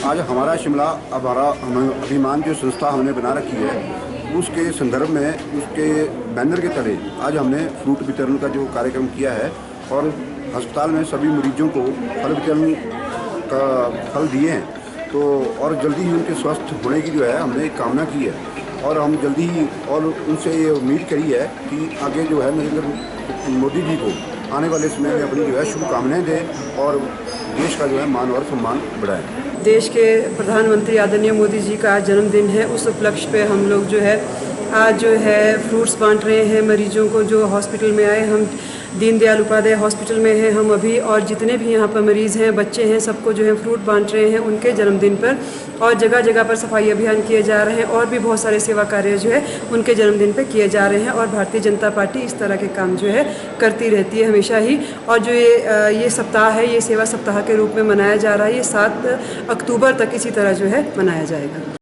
आज हमारा शिमला हमारा अभिमान जो संस्था हमने बना रखी है, उसके संदर्भ में उसके बैनर के तले आज हमने फ्रूट वितरण का जो कार्यक्रम किया है और अस्पताल में सभी मरीजों को फल वितरण का फल दिए हैं। तो और जल्दी ही उनके स्वस्थ होने की जो है हमने कामना की है और हम जल्दी ही और उनसे ये उम्मीद करी है कि आगे जो है नरेंद्र मोदी जी को आने वाले समय में अपनी जो है शुभकामनाएं दें और देश का जो है मान और सम्मान बढ़ाएं। देश के प्रधानमंत्री आदरणीय मोदी जी का जन्मदिन है, उस उपलक्ष्य पे हम लोग जो है आज जो है फ्रूट्स बांट रहे हैं मरीजों को जो हॉस्पिटल में आए। हम दीनदयाल उपाध्याय हॉस्पिटल में हैं हम अभी, और जितने भी यहाँ पर मरीज़ हैं, बच्चे हैं, सबको जो है फ्रूट बांट रहे हैं उनके जन्मदिन पर। और जगह जगह पर सफाई अभियान किए जा रहे हैं और भी बहुत सारे सेवा कार्य जो है उनके जन्मदिन पर किए जा रहे हैं। और भारतीय जनता पार्टी इस तरह के काम जो है करती रहती है हमेशा ही। और जो ये सप्ताह है, ये सेवा सप्ताह के रूप में मनाया जा रहा है। ये 7 अक्टूबर तक इसी तरह जो है मनाया जाएगा।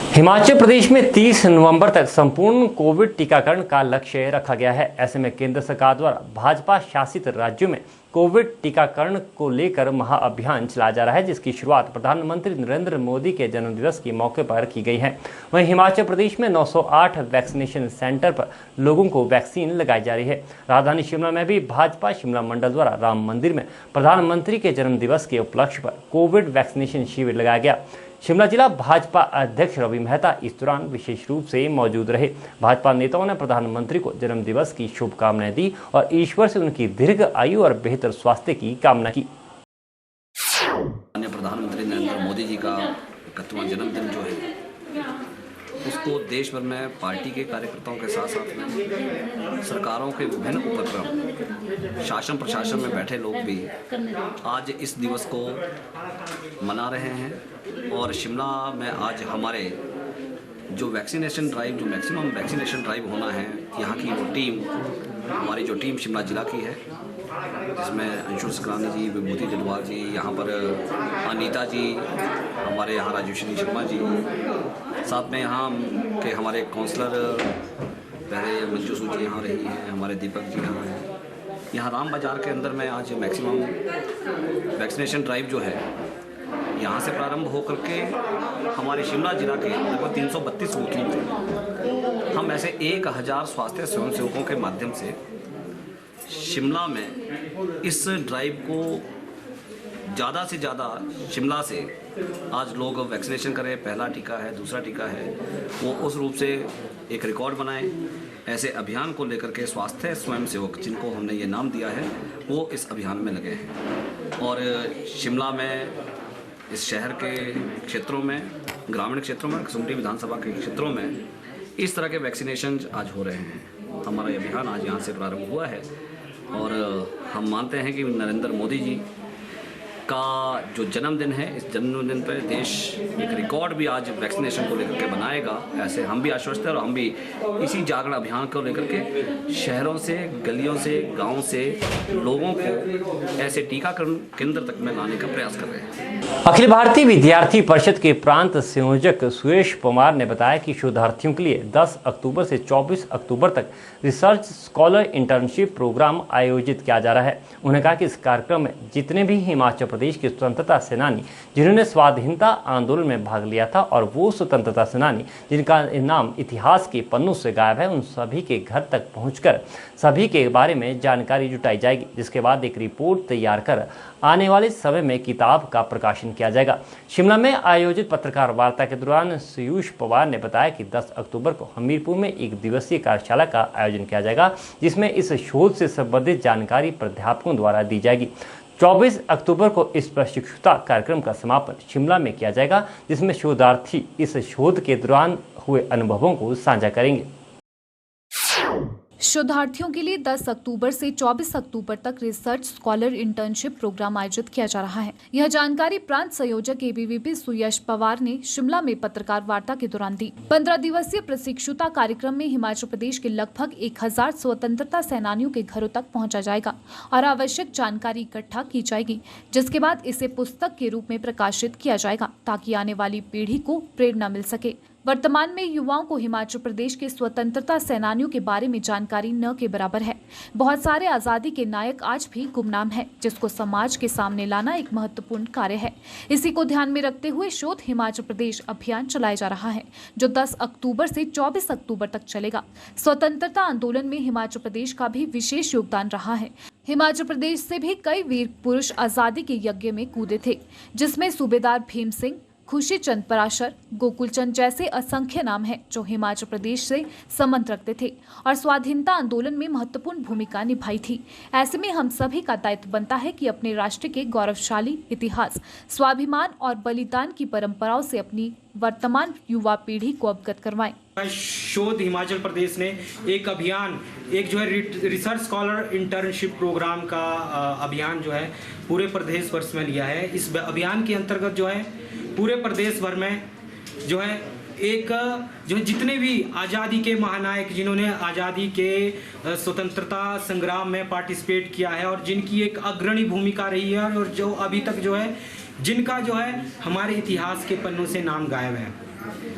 हिमाचल प्रदेश में 30 नवंबर तक संपूर्ण कोविड टीकाकरण का लक्ष्य रखा गया है। ऐसे में केंद्र सरकार द्वारा भाजपा शासित राज्यों में कोविड टीकाकरण को लेकर महाअभियान चलाया जा रहा है, जिसकी शुरुआत प्रधानमंत्री नरेंद्र मोदी के जन्मदिवस के मौके पर की गई है। वहीं हिमाचल प्रदेश में 908 वैक्सीनेशन सेंटर पर लोगों को वैक्सीन लगाई जा रही है। राजधानी शिमला में भी भाजपा शिमला मंडल द्वारा राम मंदिर में प्रधानमंत्री के जन्मदिवस के उपलक्ष्य पर कोविड वैक्सीनेशन शिविर लगाया गया। शिमला जिला भाजपा अध्यक्ष रवि मेहता इस दौरान विशेष रूप से मौजूद रहे। भाजपा नेताओं ने प्रधानमंत्री को जन्मदिवस की शुभकामनाएं दी और ईश्वर से उनकी दीर्घ आयु और बेहतर स्वास्थ्य की कामना की। प्रधानमंत्री नरेंद्र मोदी जी का 31वां जन्मदिन जो है उसको देश भर में पार्टी के कार्यकर्ताओं के साथ साथ में सरकारों के विभिन्न उपक्रम, शासन प्रशासन में बैठे लोग भी आज इस दिवस को मना रहे हैं। और शिमला में आज हमारे जो वैक्सीनेशन ड्राइव, जो मैक्सिमम वैक्सीनेशन ड्राइव होना है, यहाँ की वो टीम, हमारी जो टीम शिमला जिला की है, जिसमें अंशुल सकलानी जी, विभूति जडवाल जी, यहाँ पर अनीता जी, हमारे यहाँ राजेश्वरी शर्मा जी, साथ में यहाँ के हमारे काउंसलर पहले मंजू सूची यहाँ रही हैं, हमारे दीपक जी यहाँ हैं। यहाँ राम बाज़ार के अंदर में आज मैक्सिमम वैक्सीनेशन ड्राइव जो है यहाँ से प्रारंभ होकर के हमारे शिमला जिला के लगभग 332 बूथों में हम ऐसे 1000 स्वास्थ्य स्वयंसेवकों के माध्यम से शिमला में इस ड्राइव को ज़्यादा से ज़्यादा शिमला से आज लोग वैक्सीनेशन करें। पहला टीका है, दूसरा टीका है, वो उस रूप से एक रिकॉर्ड बनाएं। ऐसे अभियान को लेकर के स्वास्थ्य स्वयंसेवक, जिनको हमने ये नाम दिया है, वो इस अभियान में लगे हैं। और शिमला में, इस शहर के क्षेत्रों में, ग्रामीण क्षेत्रों में, कसुम्पटी विधानसभा के क्षेत्रों में इस तरह के वैक्सीनेशन आज हो रहे हैं। हमारा ये अभियान आज यहाँ से प्रारंभ हुआ है और हम मानते हैं कि नरेंद्र मोदी जी का जो जन्मदिन है, इस जन्मदिन पर देश एक रिकॉर्ड भी आज वैक्सीनेशन को लेकर के बनाएगा। ऐसे हम भी आश्वस्त हैं और हम भी इसी जागरण अभियान को लेकर के शहरों से, गलियों से, गाँव से लोगों को ऐसे टीकाकरण केंद्र तक में लाने का प्रयास कर रहे हैं। अखिल भारतीय विद्यार्थी परिषद के प्रांत संयोजक सुरेश पवार ने बताया कि शोधार्थियों के लिए 10 अक्टूबर से 24 अक्टूबर तक रिसर्च स्कॉलर इंटर्नशिप प्रोग्राम आयोजित किया जा रहा है। उन्होंने कहा कि इस कार्यक्रम में जितने भी हिमाचल प्रदेश के स्वतंत्रता सेनानी जिन्होंने स्वाधीनता आंदोलन में भाग लिया था और वो स्वतंत्रता सेनानी जिनका नाम इतिहास के पन्नों से गायब है, उन सभी के घर तक पहुंचकर सभी के बारे में जानकारी जुटाई जाएगी, जिसके बाद एक रिपोर्ट तैयार कर आने वाले समय में किताब का प्रकाशन किया जाएगा। शिमला में आयोजित पत्रकार वार्ता के दौरान सुरेश पवार ने बताया कि 10 अक्टूबर को हमीरपुर में एक दिवसीय कार्यशाला का आयोजन किया जाएगा, जिसमें इस शोध से संबंधित जानकारी प्राध्यापकों द्वारा दी जाएगी। 24 अक्टूबर को इस प्रशिक्षुता कार्यक्रम का समापन शिमला में किया जाएगा, जिसमें शोधार्थी इस शोध के दौरान हुए अनुभवों को साझा करेंगे। शोधार्थियों के लिए 10 अक्टूबर से 24 अक्टूबर तक रिसर्च स्कॉलर इंटर्नशिप प्रोग्राम आयोजित किया जा रहा है। यह जानकारी प्रांत संयोजक एबीवीपी सुरेश पवार ने शिमला में पत्रकार वार्ता के दौरान दी। 15 दिवसीय प्रशिक्षुता कार्यक्रम में हिमाचल प्रदेश के लगभग 1000 स्वतंत्रता सेनानियों के घरों तक पहुंचा जाएगा और आवश्यक जानकारी इकट्ठा की जाएगी, जिसके बाद इसे पुस्तक के रूप में प्रकाशित किया जाएगा ताकि आने वाली पीढ़ी को प्रेरणा मिल सके। वर्तमान में युवाओं को हिमाचल प्रदेश के स्वतंत्रता सेनानियों के बारे में जानकारी न के बराबर है। बहुत सारे आज़ादी के नायक आज भी गुमनाम हैं, जिसको समाज के सामने लाना एक महत्वपूर्ण कार्य है। इसी को ध्यान में रखते हुए शोध हिमाचल प्रदेश अभियान चलाया जा रहा है, जो 10 अक्टूबर से 24 अक्टूबर तक चलेगा। स्वतंत्रता आंदोलन में हिमाचल प्रदेश का भी विशेष योगदान रहा है। हिमाचल प्रदेश से भी कई वीर पुरुष आज़ादी के यज्ञ में कूदे थे, जिसमें सूबेदार भीम सिंह, खुशी चंद पराशर, गोकुल चंद जैसे असंख्य नाम हैं जो हिमाचल प्रदेश से संबंध रखते थे और स्वाधीनता आंदोलन में महत्वपूर्ण भूमिका निभाई थी। ऐसे में हम सभी का दायित्व बनता है कि अपने राष्ट्र के गौरवशाली इतिहास, स्वाभिमान और बलिदान की परंपराओं से अपनी वर्तमान युवा पीढ़ी को अवगत करवाएं। शोध हिमाचल प्रदेश ने एक अभियान, एक जो है रिसर्च स्कॉलर इंटर्नशिप प्रोग्राम का अभियान जो है पूरे प्रदेश भर में लिया है। इस अभियान के अंतर्गत जो है पूरे प्रदेश भर में जो है एक जो जितने भी आज़ादी के महानायक जिन्होंने आज़ादी के स्वतंत्रता संग्राम में पार्टिसिपेट किया है और जिनकी एक अग्रणी भूमिका रही है और जो अभी तक जो है जिनका जो है हमारे इतिहास के पन्नों से नाम गायब है,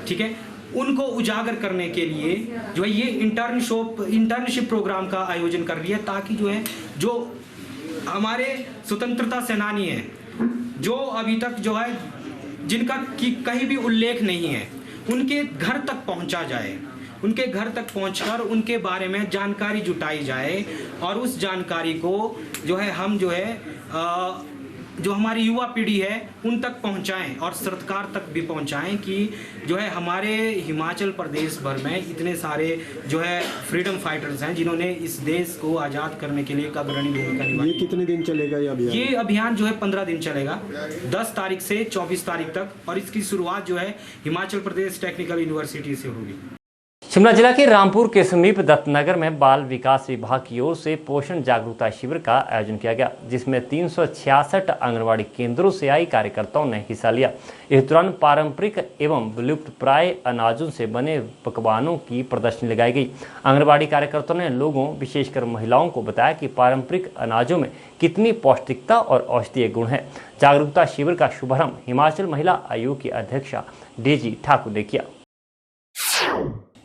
ठीक है, उनको उजागर करने के लिए जो है ये इंटर्नशिप प्रोग्राम का आयोजन कर रही है, ताकि जो है जो हमारे स्वतंत्रता सेनानी हैं जो अभी तक जो है जिनका कहीं भी उल्लेख नहीं है, उनके घर तक पहुंचा जाए, उनके घर तक पहुंचकर उनके बारे में जानकारी जुटाई जाए और उस जानकारी को जो है हम जो है जो हमारी युवा पीढ़ी है उन तक पहुंचाएं और सरकार तक भी पहुंचाएं कि जो है हमारे हिमाचल प्रदेश भर में इतने सारे जो है फ्रीडम फाइटर्स हैं जिन्होंने इस देश को आज़ाद करने के लिए एक अग्रणी भूमिका निभाई। ये कितने दिन चलेगा ये अभियान? ये अभियान जो है 15 दिन चलेगा, 10 तारीख से 24 तारीख तक, और इसकी शुरुआत जो है हिमाचल प्रदेश टेक्निकल यूनिवर्सिटी से होगी। शिमला जिला के रामपुर के समीप दत्तनगर में बाल विकास विभाग की ओर से पोषण जागरूकता शिविर का आयोजन किया गया, जिसमें 366 आंगनवाड़ी केंद्रों से आई कार्यकर्ताओं ने हिस्सा लिया। इस दौरान पारंपरिक एवं विलुप्त प्राय अनाजों से बने पकवानों की प्रदर्शनी लगाई गई। आंगनवाड़ी कार्यकर्ताओं ने लोगों, विशेषकर महिलाओं को बताया कि पारंपरिक अनाजों में कितनी पौष्टिकता और औषधीय गुण है। जागरूकता शिविर का शुभारंभ हिमाचल महिला आयोग की अध्यक्षा डेजी ठाकुर ने किया।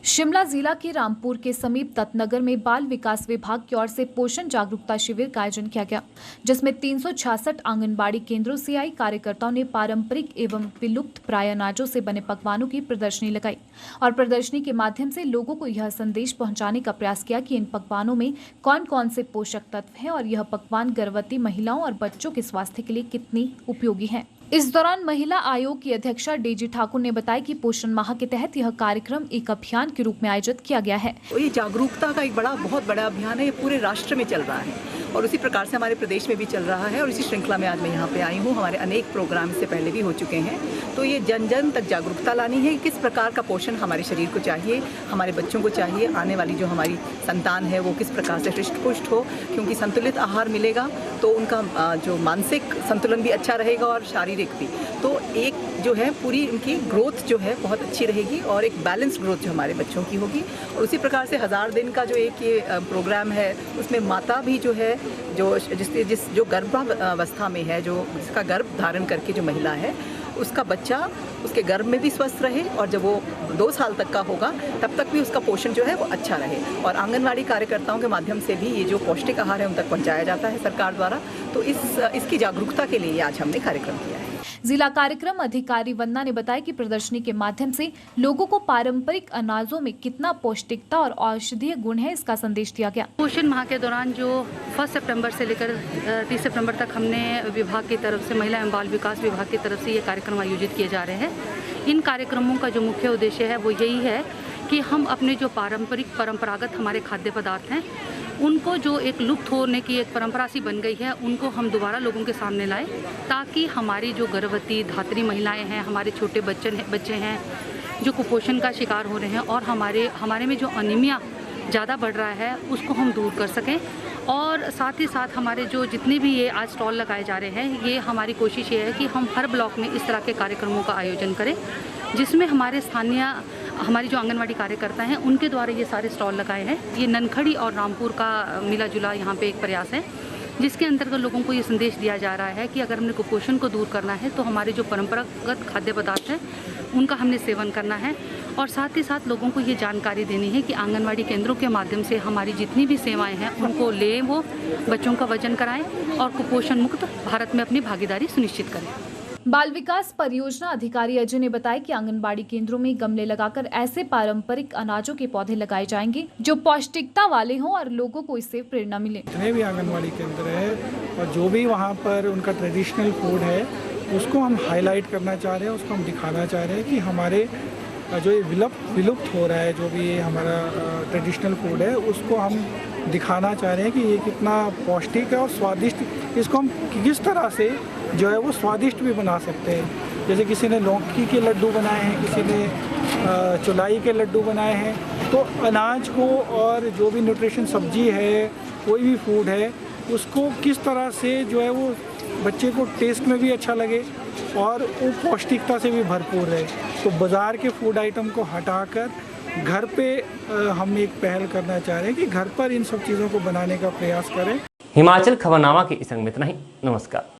शिमला जिला के रामपुर के समीप दत्तनगर में बाल विकास विभाग की ओर से पोषण जागरूकता शिविर का आयोजन किया गया, जिसमें 366 आंगनबाड़ी केंद्रों से आई कार्यकर्ताओं ने पारंपरिक एवं विलुप्त प्राय अनाजों से बने पकवानों की प्रदर्शनी लगाई और प्रदर्शनी के माध्यम से लोगों को यह संदेश पहुंचाने का प्रयास किया कि इन पकवानों में कौन कौन से पोषक तत्व हैं और यह पकवान गर्भवती महिलाओं और बच्चों के स्वास्थ्य के लिए कितनी उपयोगी हैं। इस दौरान महिला आयोग की अध्यक्षा डेजी ठाकुर ने बताया कि पोषण माह के तहत यह कार्यक्रम एक अभियान के रूप में आयोजित किया गया है। ये जागरूकता का एक बहुत बड़ा अभियान है, ये पूरे राष्ट्र में चल रहा है और उसी प्रकार से हमारे प्रदेश में भी चल रहा है और इसी श्रृंखला में आज मैं यहाँ पे आई हूँ। हमारे अनेक प्रोग्राम इससे पहले भी हो चुके हैं, तो ये जन जन तक जागरूकता लानी है। किस प्रकार का पोषण हमारे शरीर को चाहिए, हमारे बच्चों को चाहिए, आने वाली जो हमारी संतान है वो किस प्रकार से हृष्ट पुष्ट हो, क्योंकि संतुलित आहार मिलेगा तो उनका जो मानसिक संतुलन भी अच्छा रहेगा और शारीरिक भी। तो एक जो है पूरी उनकी ग्रोथ जो है बहुत अच्छी रहेगी और एक बैलेंस्ड ग्रोथ जो हमारे बच्चों की होगी। और उसी प्रकार से 1000 दिन का जो एक ये प्रोग्राम है उसमें माता भी जो है जो गर्भावस्था में है, जो जिसका गर्भ धारण करके जो महिला है उसका बच्चा उसके गर्भ में भी स्वस्थ रहे और जब वो 2 साल तक का होगा तब तक भी उसका पोषण जो है वो अच्छा रहे। और आंगनवाड़ी कार्यकर्ताओं के माध्यम से भी ये जो पौष्टिक आहार है उन तक पहुंचाया जाता है सरकार द्वारा। तो इसकी जागरूकता के लिए आज हमने कार्यक्रम किया है। जिला कार्यक्रम अधिकारी वंदना ने बताया कि प्रदर्शनी के माध्यम से लोगों को पारंपरिक अनाजों में कितना पौष्टिकता और औषधीय गुण है इसका संदेश दिया गया। पोषण माह के दौरान जो 1 सितंबर से लेकर 30 सितंबर तक हमने विभाग की तरफ से, महिला एवं बाल विकास विभाग की तरफ से ये कार्यक्रम आयोजित किए जा रहे हैं। इन कार्यक्रमों का जो मुख्य उद्देश्य है वो यही है कि हम अपने जो परंपरागत हमारे खाद्य पदार्थ हैं उनको जो एक लुप्त होने की एक परंपरा सी बन गई है उनको हम दोबारा लोगों के सामने लाएं, ताकि हमारी जो गर्भवती धात्री महिलाएं हैं, हमारे छोटे बच्चे हैं जो कुपोषण का शिकार हो रहे हैं और हमारे में जो अनीमिया ज़्यादा बढ़ रहा है उसको हम दूर कर सकें। और साथ ही साथ हमारे जो जितने भी ये आज स्टॉल लगाए जा रहे हैं, ये हमारी कोशिश ये है कि हम हर ब्लॉक में इस तरह के कार्यक्रमों का आयोजन करें, जिसमें हमारी जो आंगनवाड़ी कार्यकर्ता हैं उनके द्वारा ये सारे स्टॉल लगाए हैं। ये ननखड़ी और रामपुर का मिला जुला यहाँ पे एक प्रयास है, जिसके अंतर्गत लोगों को ये संदेश दिया जा रहा है कि अगर हमने कुपोषण को दूर करना है तो हमारे जो परंपरागत खाद्य पदार्थ हैं उनका हमने सेवन करना है। और साथ ही साथ लोगों को ये जानकारी देनी है कि आंगनवाड़ी केंद्रों के माध्यम से हमारी जितनी भी सेवाएं हैं उनको लें, वो बच्चों का वजन कराएं और कुपोषण मुक्त भारत में अपनी भागीदारी सुनिश्चित करें। बाल विकास परियोजना अधिकारी अजय ने बताया कि आंगनबाड़ी केंद्रों में गमले लगाकर ऐसे पारंपरिक अनाजों के पौधे लगाए जाएंगे जो पौष्टिकता वाले हों और लोगों को इससे प्रेरणा मिले। जितने भी आंगनबाड़ी केंद्र है और जो भी वहाँ पर उनका ट्रेडिशनल फूड है उसको हम हाईलाइट करना चाह रहे हैं, उसको हम दिखाना चाह रहे हैं कि हमारे जो ये विलुप्त हो रहा है, जो भी हमारा ट्रेडिशनल फूड है, उसको हम दिखाना चाह रहे हैं कि ये कितना पौष्टिक है और स्वादिष्ट, इसको हम किस तरह से जो है वो स्वादिष्ट भी बना सकते हैं। जैसे किसी ने लौकी के लड्डू बनाए हैं, किसी ने चौलाई के लड्डू बनाए हैं। तो अनाज को और जो भी न्यूट्रिशन सब्जी है, कोई भी फूड है, उसको किस तरह से जो है वो बच्चे को टेस्ट में भी अच्छा लगे और वो पौष्टिकता से भी भरपूर है। तो बाज़ार के फूड आइटम को हटाकर घर पे हम एक पहल करना चाह रहे हैं कि घर पर इन सब चीज़ों को बनाने का प्रयास करें। हिमाचल खबरनामा के इस अंक में इतना ही। नमस्कार।